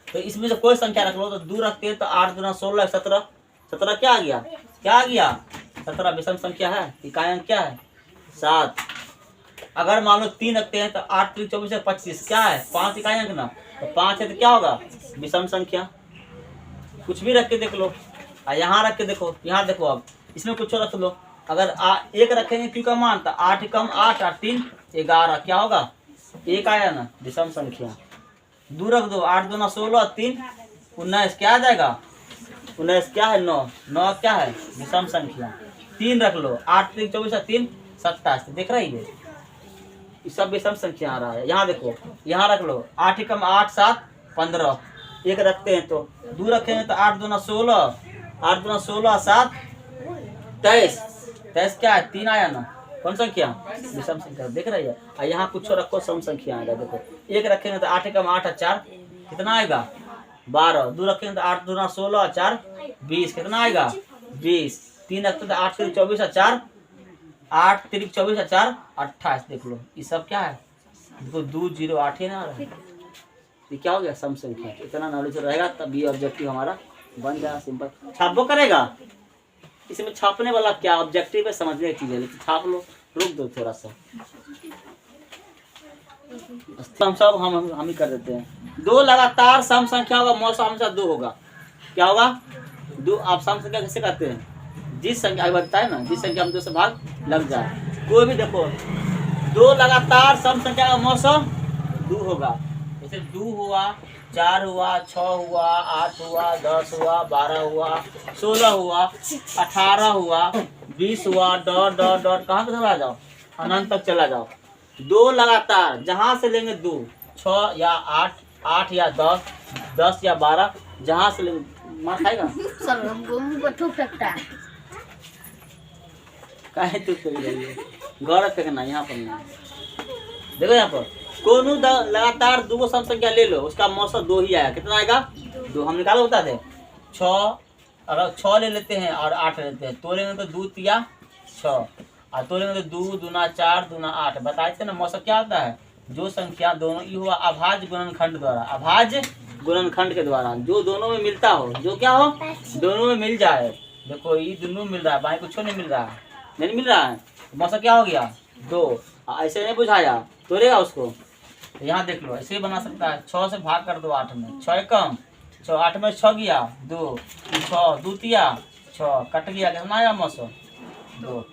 इसमें से कोई संख्या रख लो, तो 2 रखते हैं तो 8 दूना 16 17, 17 क्या आ गया, 17 विषम संख्या है। इकाई अंक क्या है, 7। अगर मान लो 3 रखते हैं तो 8 3 24 25 क्या है 5 इकाई अंक ना, तो 5 है तो क्या होगा विषम संख्या। कुछ भी रख के देख लो, यहाँ रख के देखो, यहाँ देखो, अब इसमें कुछ रख लो। अगर 1 रखेंगे क्यू का मान तो 8 कम 8 8 3 11 क्या होगा 1 आया ना विषम संख्या। 2 रख दो, 8 2 16 3 19 क्या आ जाएगा 19 क्या है 9 9 क्या है विषम संख्या। 3 रख लो, 8 3 24 3 27 देख रही है, ये सब विषम संख्या आ रहा है। यहाँ देखो, यहाँ रख लो, 8 कम 8 7 15 1 रखते हैं तो 2 रखेंगे तो 8 2 16 8 2 16 7 23 23 क्या है 3 आया ना कौन संख्या विषम संख्या देख रही है। और यहाँ कुछ रखो सम संख्या आएगा, देखो 1 रखेंगे तो 8 कम 8 4 कितना आएगा 12, 2 रखेंगे तो 8 2 16 4 20 कितना आएगा 20, 3 रखते तो 8 3 24 4 8 3 24 4 28 देख लो ये सब क्या है देखो 2 0 8 ही ना आ रहा है, ये क्या हो गया सम संख्या। इतना नॉलेज रहेगा तब ये ऑब्जेक्टिव हमारा बन जाएगा सिंपल। छापो करेगा, इसमें छापने वाला क्या ऑब्जेक्टिव है समझने की चीज है, लेकिन छाप लो, रुक दो थोड़ा सा, हम सब हम ही कर देते हैं। 2 लगातार सम संख्या होगा मौसा हमेशा 2 होगा, क्या होगा 2। आप सम संख्या कैसे करते हैं, जिस संख्या बताए ना, जिस संख्या हम 2 से भाग लग जाए, कोई भी देखो 2 लगातार सम संख्या का मौसा 2 होगा। जैसे 2 हुआ 4 हुआ 6 हुआ 8 हुआ 10 हुआ 12 हुआ 16 हुआ 18 हुआ 20 हुआ डॉट डॉट डॉट कहाँ तक चला जाओ अनंत तक चला जाओ। 2 लगातार जहाँ से लेंगे 2 6 या 8 8 या 10 10 या 12 जहाँ से लेंगे मार खाएगा सर हमको मुंह पर थूक सकता है। काहे तू कर रही है गौरव फेंकना यहाँ पर नहीं। देखो यहाँ पर कोनो लगातार 2 सम संख्या ले लो उसका मौसा 2 ही आया, कितना आएगा 2। हम निकालो बता दे 6, अगर 6 ले लेते हैं और 8 ले लेते हैं तो लेंगे तो 2 तिया 6 और तो लेंगे तो 2 दूना 4 दूना 8 बताए थे ना। मौसा क्या होता है जो संख्या दोनों ये हुआ अभाज्य गुणनखंड द्वारा, अभाज्य गुणनखंड के द्वारा जो दोनों में मिलता हो, जो क्या हो दोनों में मिल जाए। देखो ये दोनों मिल रहा है, बाकी कुछ नहीं मिल रहा है, नहीं मिल रहा है, मौसा क्या हो गया 2। ऐसे नहीं बुझाया तोड़ेगा उसको, तो यहाँ देख लो ऐसे ही बना सकता है। 6 से भाग कर दो 8 में, 6 कम 6 8 में 6 गया 2 6 2 तिया 6 कट गया कितना आया मौसम 2।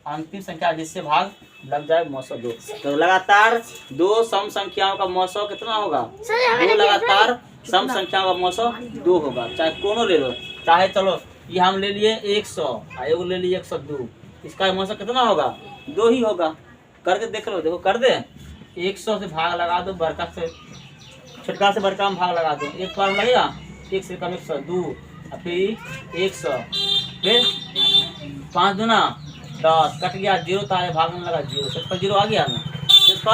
अंतिम संख्या जिससे भाग लग जाए मौसम 2। तो लगातार 2 सम संख्याओं का मौसम कितना होगा 2 लगातार सम संख्याओं का मौसम 2 होगा। चाहे कोनो ले लो, चाहे चलो ये हम ले लिए 100 और ले लिए 102, इसका मौसम कितना होगा 2 ही होगा। करके देख लो, देखो कर दे 100 से भाग लगा दो, बड़का से छोटका से बड़का में भाग लगा दो, एक बार लगेगा 1 से कम 100 2 और फिर 100 फिर 5 दूना 10 कट गया 0 था भाग में लगा 0 सिर्फ 0 आ गया ना, सिर्फ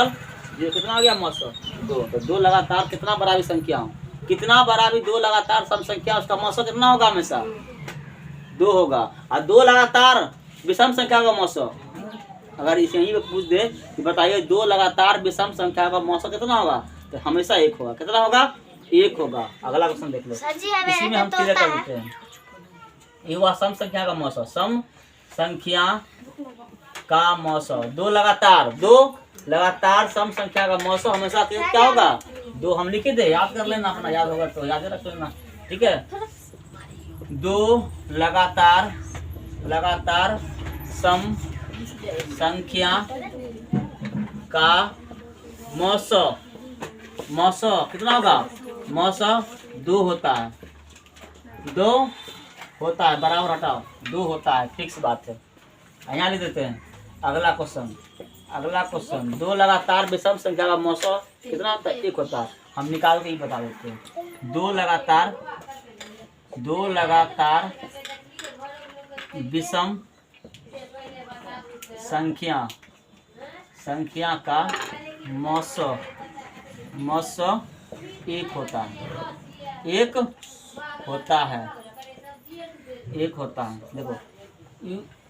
0 कितना आ गया मौसम 2। तो 2 लगातार कितना बराबरी संख्या हो, कितना बराबरी 2 लगातार सम संख्या उसका मौसम कितना होगा हमेशा 2 होगा। और 2 लगातार विषम संख्या का मौसम अगर इसे यहीं पे पूछ दे कि बताइए 2 लगातार विषम संख्या का मौसम कितना होगा तो हमेशा 1 होगा। कितना होगा 1 होगा। अगला क्वेश्चन देख लो, इसी में हम क्लियर कर देते हैं। ये हुआ सम संख्या का मौसम, सम संख्या का मौसम 2 लगातार सम संख्या का मौसम हमेशा क्या होगा 2। हम लिखे दे, याद कर लेना, अपना याद होगा तो याद रख लेना, ठीक है। 2 लगातार सम संख्या का मौसम कितना होगा मौसम 2 होता है, 2 होता है, बराबर हटाओ 2 होता है, फिक्स बात है। यहाँ लिख देते हैं अगला क्वेश्चन 2 लगातार विषम संख्या का मौसम कितना होता है 1 होता है। हम निकाल के ही बता देते हैं 2 लगातार विषम संख्या का मौसम 1 होता है। देखो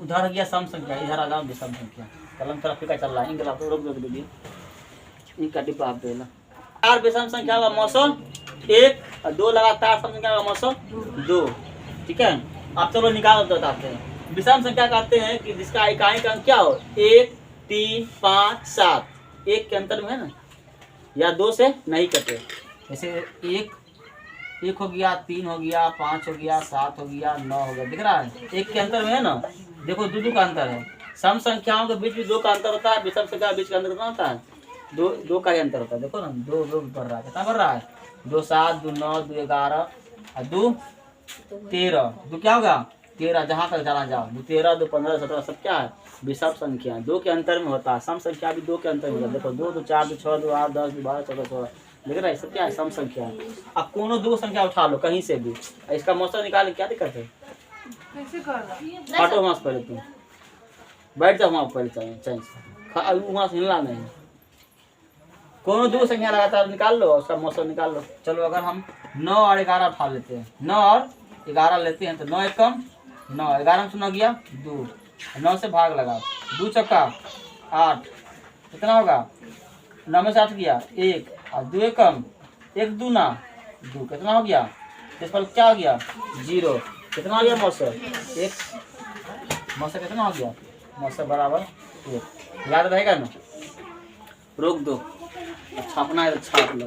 उधर गया सम संख्या, इधर आ जाओ विषम संख्या, कलम तरफ का चल रहा है, इनका रोक दो दीजिए, इनका डिब्बा आप देना। 4 विषम संख्या का मौसम 1 और 2 लगातार सम संख्या का मौसम 2, ठीक है। आप चलो निकाल बताते हैं। विषम संख्या कहते हैं कि जिसका इकाई का अंक क्या हो 1 3, 5, 7 एक के अंतर में है ना, या 2 से नहीं कटे। जैसे एक हो गया, 3 हो गया, 5 हो गया, 7 हो गया, 9 हो गया, दिख रहा है एक के अंतर में है ना। देखो दो का अंतर है। सम संख्याओं के बीच भी 2 का अंतर होता है, विषम संख्या के बीच का अंतर कितना होता है, 2 का ही अंतर होता है। देखो ना 2 बढ़ रहा है, कितना बढ़ रहा है, 2 7, 2 9, 2 11 और 2 13। 2 क्या होगा 13, जहाँ तक जाना जाओ। 2 13, 2 15, 17 सब क्या है विषम संख्या, 2 के अंतर में होता है। सम संख्या भी 2 के अंतर में होता है। देखो 2 2 4 2 6 2 8 10 12 14 16, देख रहा है सब क्या है सम संख्या है। अब कोनो 2 संख्या उठा लो कहीं से भी, इसका मौसम निकालने क्या दिक्कत है। कैसे कर रहा हटो वहाँ से पहले, तुम बैठ जाओ वहाँ पहले चैन से, वहाँ से हिलना नहीं। कोनो 2 संख्या लगातार निकाल लो, उसका मौसम निकाल लो। चलो अगर हम 9 और 11 उठा लेते हैं, 9 और 11 लेते हैं तो 9 एक कम 9, 11 में 9 गया 2, 9 से भाग लगाओ, 2 चक्का 8, कितना होगा 9 में से 8 गया 1 और 2 एक कम 1 दूना 2, कितना हो गया, इस पर क्या हो गया 0, कितना हो गया मौसम 1, मौसम कितना हो गया मौसम बराबर 1। याद रहेगा ना, रोक दो, छापना है तो छाप लो।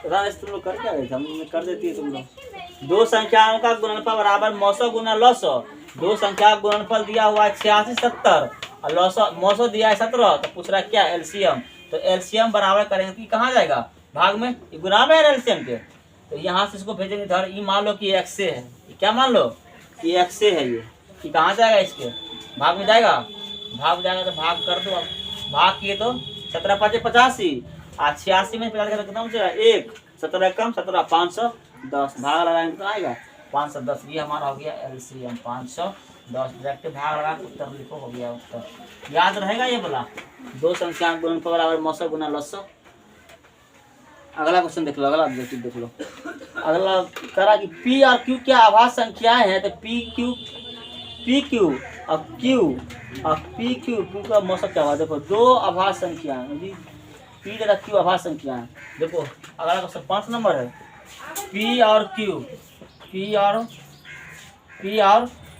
तुम लोग कर क्या रहे थे, हम कर देती है तुम लोग। 2 संख्याओं का गुणनफल बराबर मौसम गुना लौसौ। 2 संख्या का गुणनफल दिया हुआ है 86 70 और लौसौ मौसम दिया है 17, तो पूछ रहा है क्या एलसीएम। तो एलसीएम बराबर करेंगे कि कहाँ जाएगा भाग में, ये गुना में है एलसीएम के, तो यहाँ से इसको भेजेंगे इधर। ये मान लो कि x से है, क्या मान लो कि x से है, ये कहाँ जाएगा इसके भाग में जाएगा, भाग जाएगा तो भाग कर दो। भाग किए तो 17 5 85 और 86 में 50 कितना बचेगा 1, 17 कम 17 510, भाग लगाएंगे कितना आएगा 510। ये हमारा हो गया एलसीएम 510। डायरेक्ट भाग लगा उत्तर लिखो, हो गया उत्तर। याद रहेगा ये बोला 2 संख्या गुणनफल बराबर मौसम गुना लौसौ। अगला क्वेश्चन देख लो, अगला ऑब्जेक्टिव देख लो। अगला करा कि पी और क्यू क्या आभास संख्याएं हैं, तो पी क्यू और पी क्यू का मौसम क्या हुआ। देखो 2 आभास संख्याएं, पी तथा क्यू आभास संख्याएं। देखो अगला क्वेश्चन 5 नंबर है, पी और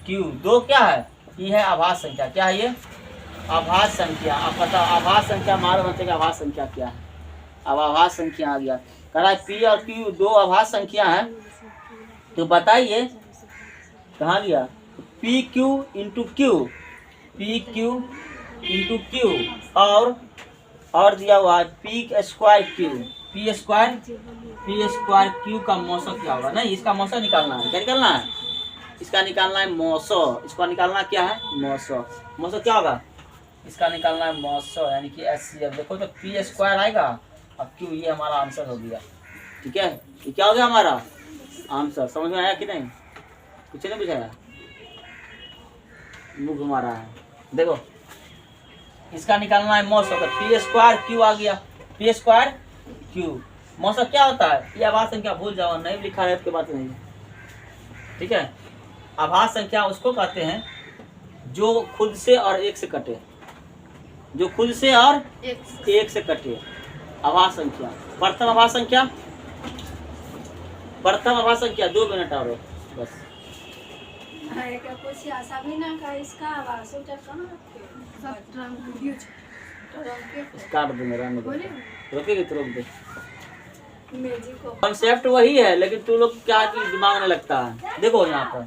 क्यू 2 क्या है, ये है आभास संख्या। क्या है ये आभास संख्या। अब बताओ आभास संख्या मालूम होते आभास संख्या क्या है। अब आभास संख्या आ गया, कह पी और क्यू 2 आभास संख्या है, तो बताइए कहाँ गया पी क्यू इंटू क्यू और दिया हुआ है पी स्क्वायर क्यू का मौसम क्या होगा। नहीं, इसका मौसम निकालना है। क्या निकालना है, इसका निकालना है मौसम। इसका निकालना क्या है मौसम क्या होगा, इसका निकालना है मौसम यानी कि एचसीएफ। देखो तो पी स्क्वायर आएगा अब क्यू, ये हमारा आंसर हो गया। ठीक है, ये क्या हो गया हमारा आंसर। समझ में आया कि नहीं, कुछ नहीं बुझाया, मुंह घुमा रहा है। देखो इसका निकालना है मौसम, तो पी स्क्वायर क्यू आ गया, पी स्क्वायर क्यू। मौसम क्या होता है, ये आभास संख्या भूल जाओ, नहीं लिखा है आपके बात नहीं। ठीक है, आभास संख्या उसको कहते हैं जो खुद से और एक से कटे, जो खुद से और एक से कटे आभास संख्या। प्रथम आभास संख्या 2 मिनट और बस। काट दूंगा, रहने दो, रोकेगी तो रोक दे। कॉन्सेप्ट वही है, लेकिन तू लोग क्या दिमाग में लगता है। देखो यहाँ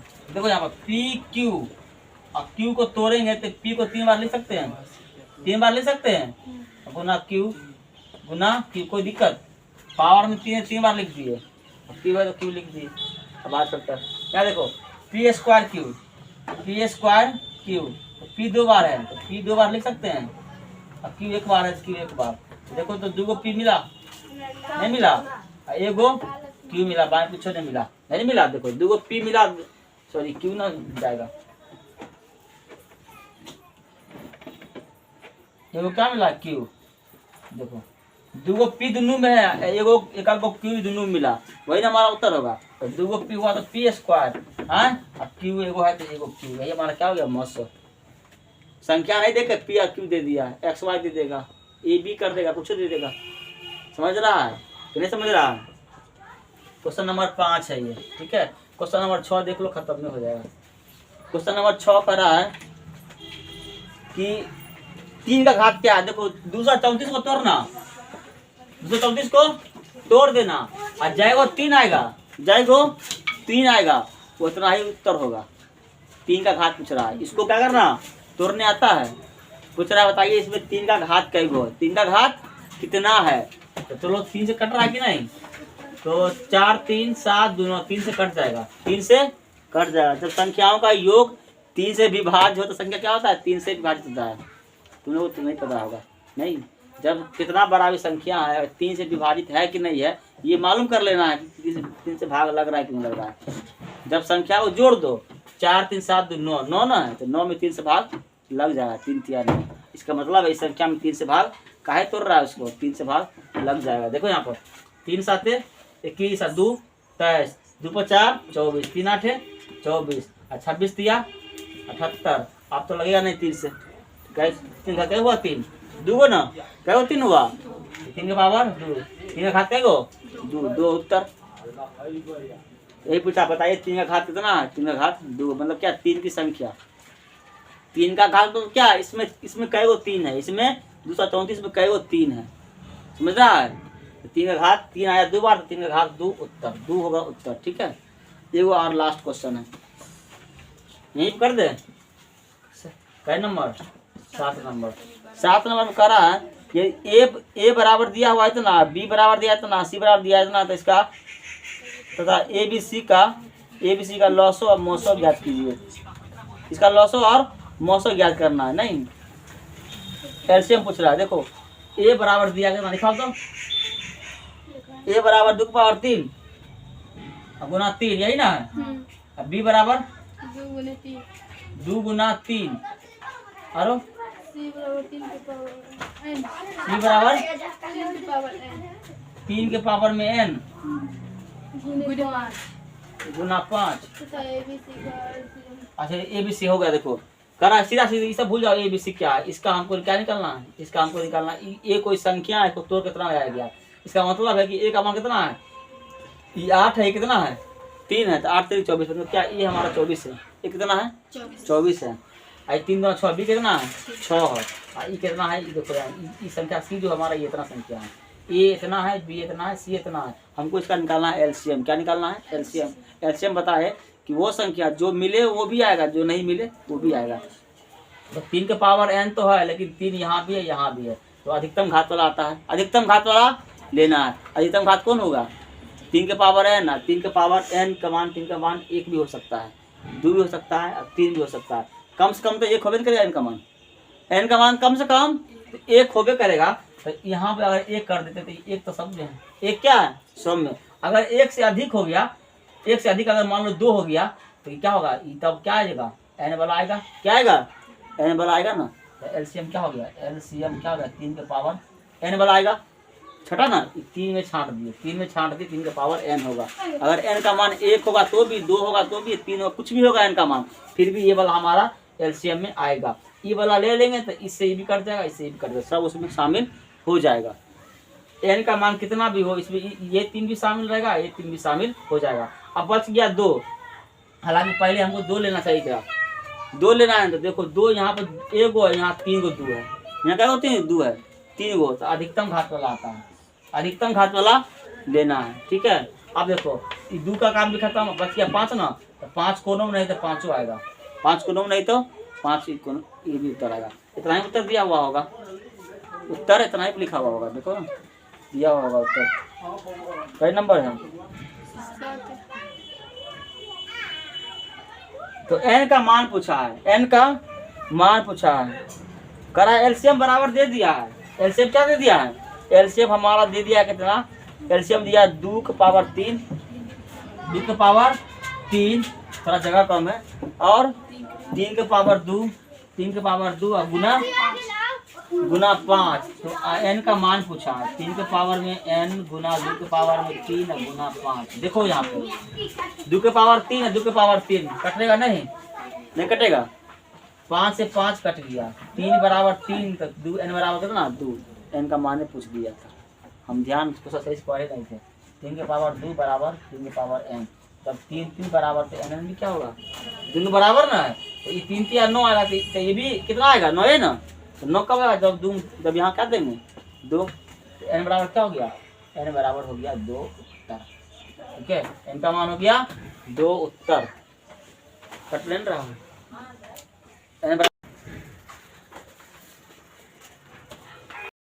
पर पी क्यू, अब क्यू को तोड़ेंगे तो पी को 3 बार लिख सकते हैं, 3 बार लिख सकते हैं। गुना क्यू कोई दिक्कत, पावर में 3 बार लिख दिए, पी तो क्यू लिख दिए। अब बात करता है क्या, देखो पी स्क्वायर क्यू, पी 2 बार है तो पी 2 बार लिख सकते हैं, अब क्यू 1 बार है तो क्यू 1 बार। देखो तो 2 पी मिला, नहीं मिला, एगो क्यू मिला, बाकी कुछ नहीं मिला, नहीं मिला। देखो 2 पी मिला, सॉरी क्यू ना जाएगा, एगो क्या मिला क्यू। देखो 2 पी दोनों में है, एगो एक क्यू दोनों में मिला, वही ना हमारा उत्तर होगा। तो 2 पी हुआ तो पी स्क्वायर, अब क्यू एगो है तो एगो क्यू, यही हमारा क्या हो गया मौसम। संख्या नहीं देकर पी और क्यू दे दिया, एक्स वाई दे देगा, ए बी कर देगा, कुछ दे देगा। समझ रहा है कि नहीं समझ रहा है। क्वेश्चन नंबर 5 है ये। ठीक है, क्वेश्चन नंबर 6 देख लो, खत्म नहीं हो जाएगा। क्वेश्चन नंबर 6 कर रहा है कि 3 का घात क्या है। देखो 234 को तोड़ना, 234 को तोड़ देना और जाएगा 3 आएगा, जाएगा 3 आएगा, उतना ही उत्तर होगा। 3 का घात पूछ रहा है, इसको क्या करना, तोड़ने आता है। पूछ रहा है बताइए इसमें 3 का घात कै गो, 3 का घात कितना है। तो चलो 3 से कट रहा है कि नहीं, तो 4 3 7 दोनों 3 से कट जाएगा, 3 से कट जाएगा। जब संख्याओं का योग 3 से विभाज्य हो तो संख्या क्या होता है, 3 से विभाजित होता है। तुम लोग तो नहीं पता होगा, नहीं। जब कितना बड़ा भी संख्या है 3 से विभाजित है कि नहीं है, ये मालूम कर लेना है कि 3 से भाग लग रहा है कि नहीं लग रहा है। जब संख्या को जोड़ दो, 4 3 7 9 9 ना है, तो 9 में 3 से भाग लग जाएगा, 3 3 9। इसका मतलब है इस संख्या में 3 से भाग काहे तोड़ रहा है, उसको 3 से भाग लग जाएगा। देखो यहाँ पर 3 7 21 2 23 2 5 4 24 3 8 24 और 26 दिया 78। आप तो लगेगा नहीं 3 से, 3 का क्या हुआ 3 2 गो ना, क्या हुआ 3 हुआ, 3 के पावर 2, 3 का घात क्या गो 2, 2 उत्तर। यही पूछा, बताइए 3 का घात कितना है, 3 का घात 2, मतलब क्या 3 की संख्या। 3 का घात तो क्या, इसमें कै गो 3 है, इसमें 234 में कै गो 3 है, समझ रहा है। 3 का घात 3 आया 2 बार, तो 3 का घात 2 उत्तर, 2 होगा उत्तर। ठीक है, एगो और लास्ट क्वेश्चन है, यही कर दे। कै नंबर, 7 नंबर। 7 नंबर में कह रहा है ये ए बराबर दिया हुआ है इतना, बी बराबर दिया है इतना, सी बराबर दिया है इतना, तो इसका तथा एबीसी का लॉसो और मोसो ज्ञात कीजिए। इसका लॉसो और मोसो ज्ञात करना है, नहीं एलसीएम पूछ रहा है। देखो ए बराबर दिया कितना, लिखा तो ए बराबर 2 की पावर 3 गुना 3, यही ना है। अब बी बराबर 2 गुना 3 और सी बराबर 3 के पावर में n गुना 5। अच्छा एबीसी हो गया। देखो करा सीधा सीधा, ये सब भूल जाओ। एबीसी क्या है, इसका हमको क्या निकालना है, इसका हमको निकालना है। ये कोई संख्या है, इसको तोड़ कितना लगाया गया, इसका मतलब है कि ए का मान कितना है, ये 8 है, ये कितना है 3 है, तो 8 3 24, मतलब क्या ये हमारा 24 है, ये कितना है 24 है। आई 3 2 6, बी कितना है 6 है, ये कितना है, ये देखो ये संख्या सी जो हमारा ये इतना संख्या है, ए इतना है, बी इतना है, सी इतना है। हमको इसका निकालना है एलसीएम। क्या निकालना है, एलसीएम। एलसीएम बता है कि वो संख्या जो मिले वो भी आएगा, जो नहीं मिले वो भी आएगा। तो 3 के पावर n तो है, लेकिन 3 यहाँ भी है, यहाँ भी है, तो अधिकतम घात वाला आता है। अधिकतम घात वाला लेना है। अधिकतम घात कौन होगा, 3 के पावर n, 3 के पावर n का मान 3 का मान 1 भी हो सकता है, 2 भी हो सकता है और 3 भी हो सकता है। कम से कम तो 1 होबे करेगा n का मान, n का मान कम से कम तो 1 होबे करेगा। तो यहाँ पे अगर 1 कर देते तो 1 तो सब में है, 1 क्या है सम में। अगर 1 से अधिक हो गया, 1 से अधिक अगर मान लो 2 हो गया, तो क्या होगा, तब क्या आएगा, n वाला आएगा। क्या आएगा, n वाला आएगा ना। तो एलसीएम क्या हो गया, एलसीएम क्या हो गया 3 के पावर n वाला आएगा। छठा ना, 3 में छांट दिए, 3 में छांट दिए, 3 के पावर n होगा। अगर n का मान 1 होगा तो भी, 2 होगा तो भी, 3 होगा, कुछ भी होगा n का मान, फिर भी ये वाला हमारा एलसीएम में आएगा। ये वाला ले लेंगे तो इससे ये भी कट जाएगा, इससे ये भी कट जाएगा, सब उसमें शामिल हो जाएगा। n का मान कितना भी हो, इसमें ये 3 भी शामिल रहेगा, ये 3 भी शामिल हो जाएगा। अब बच गया 2, हालांकि पहले हमको 2 लेना चाहिए था, 2 लेना है। तो देखो 2 यहाँ पर 1 गो है, यहाँ 3 गो 2 है, यहाँ क्या होते हैं 2 है, 3 गो, तो अधिकतम घात वाला आता है, अधिकतम घात वाला लेना है। ठीक है, अब देखो 2 का काम भी खत्म, बच गया 5 ना, तो 5 कोनों में नहीं तो 5 आएगा, 5 कोनों में नहीं तो 5 कोनों, ये भी उत्तर आएगा। इतना ही उत्तर दिया हुआ होगा, उत्तर इतना ही लिखा हुआ होगा, देखो ना दिया हुआ होगा उत्तर। कई नंबर है, तो n का मान पूछा है, n का मान पूछा है, करा एलसीएम बराबर दे दिया है। एलसीएम क्या दे दिया है, एलसीएम हमारा दे दिया कितना, एलसीएम दिया 2 के पावर 3, 2 के पावर 3, थोड़ा जगह कम है, और 3 के पावर 2, 3 के पावर 2 और गुना 5। तो n का मान पूछा है, 3 के पावर में n गुना 2 के पावर में 3 और गुना 5। देखो यहाँ पे 2 के पावर 3 है, 2 के पावर 3 कटेगा नहीं, नहीं कटेगा, 5 से 5 कट गया, 3 बराबर 3, तो 2 n बराबर कितना 2, n का मान पूछ दिया था। हम ध्यान सही से पढ़े नहीं थे। 3 के पावर 2 बराबर 3 के पावर n, तब 3 3 बराबर तो एन भी क्या होगा, दोनों बराबर ना है, तो ये 3 3 9 आएगा, तो ये भी कितना आएगा 9 है ना, तो 9 कब आएगा जब यहाँ क्या देंगे 2, एन बराबर क्या हो गया, एन बराबर हो गया 2 उत्तर। ठीक है, एन का मान हो गया 2 उत्तर, कट लेन रहा हूँ एन बराबर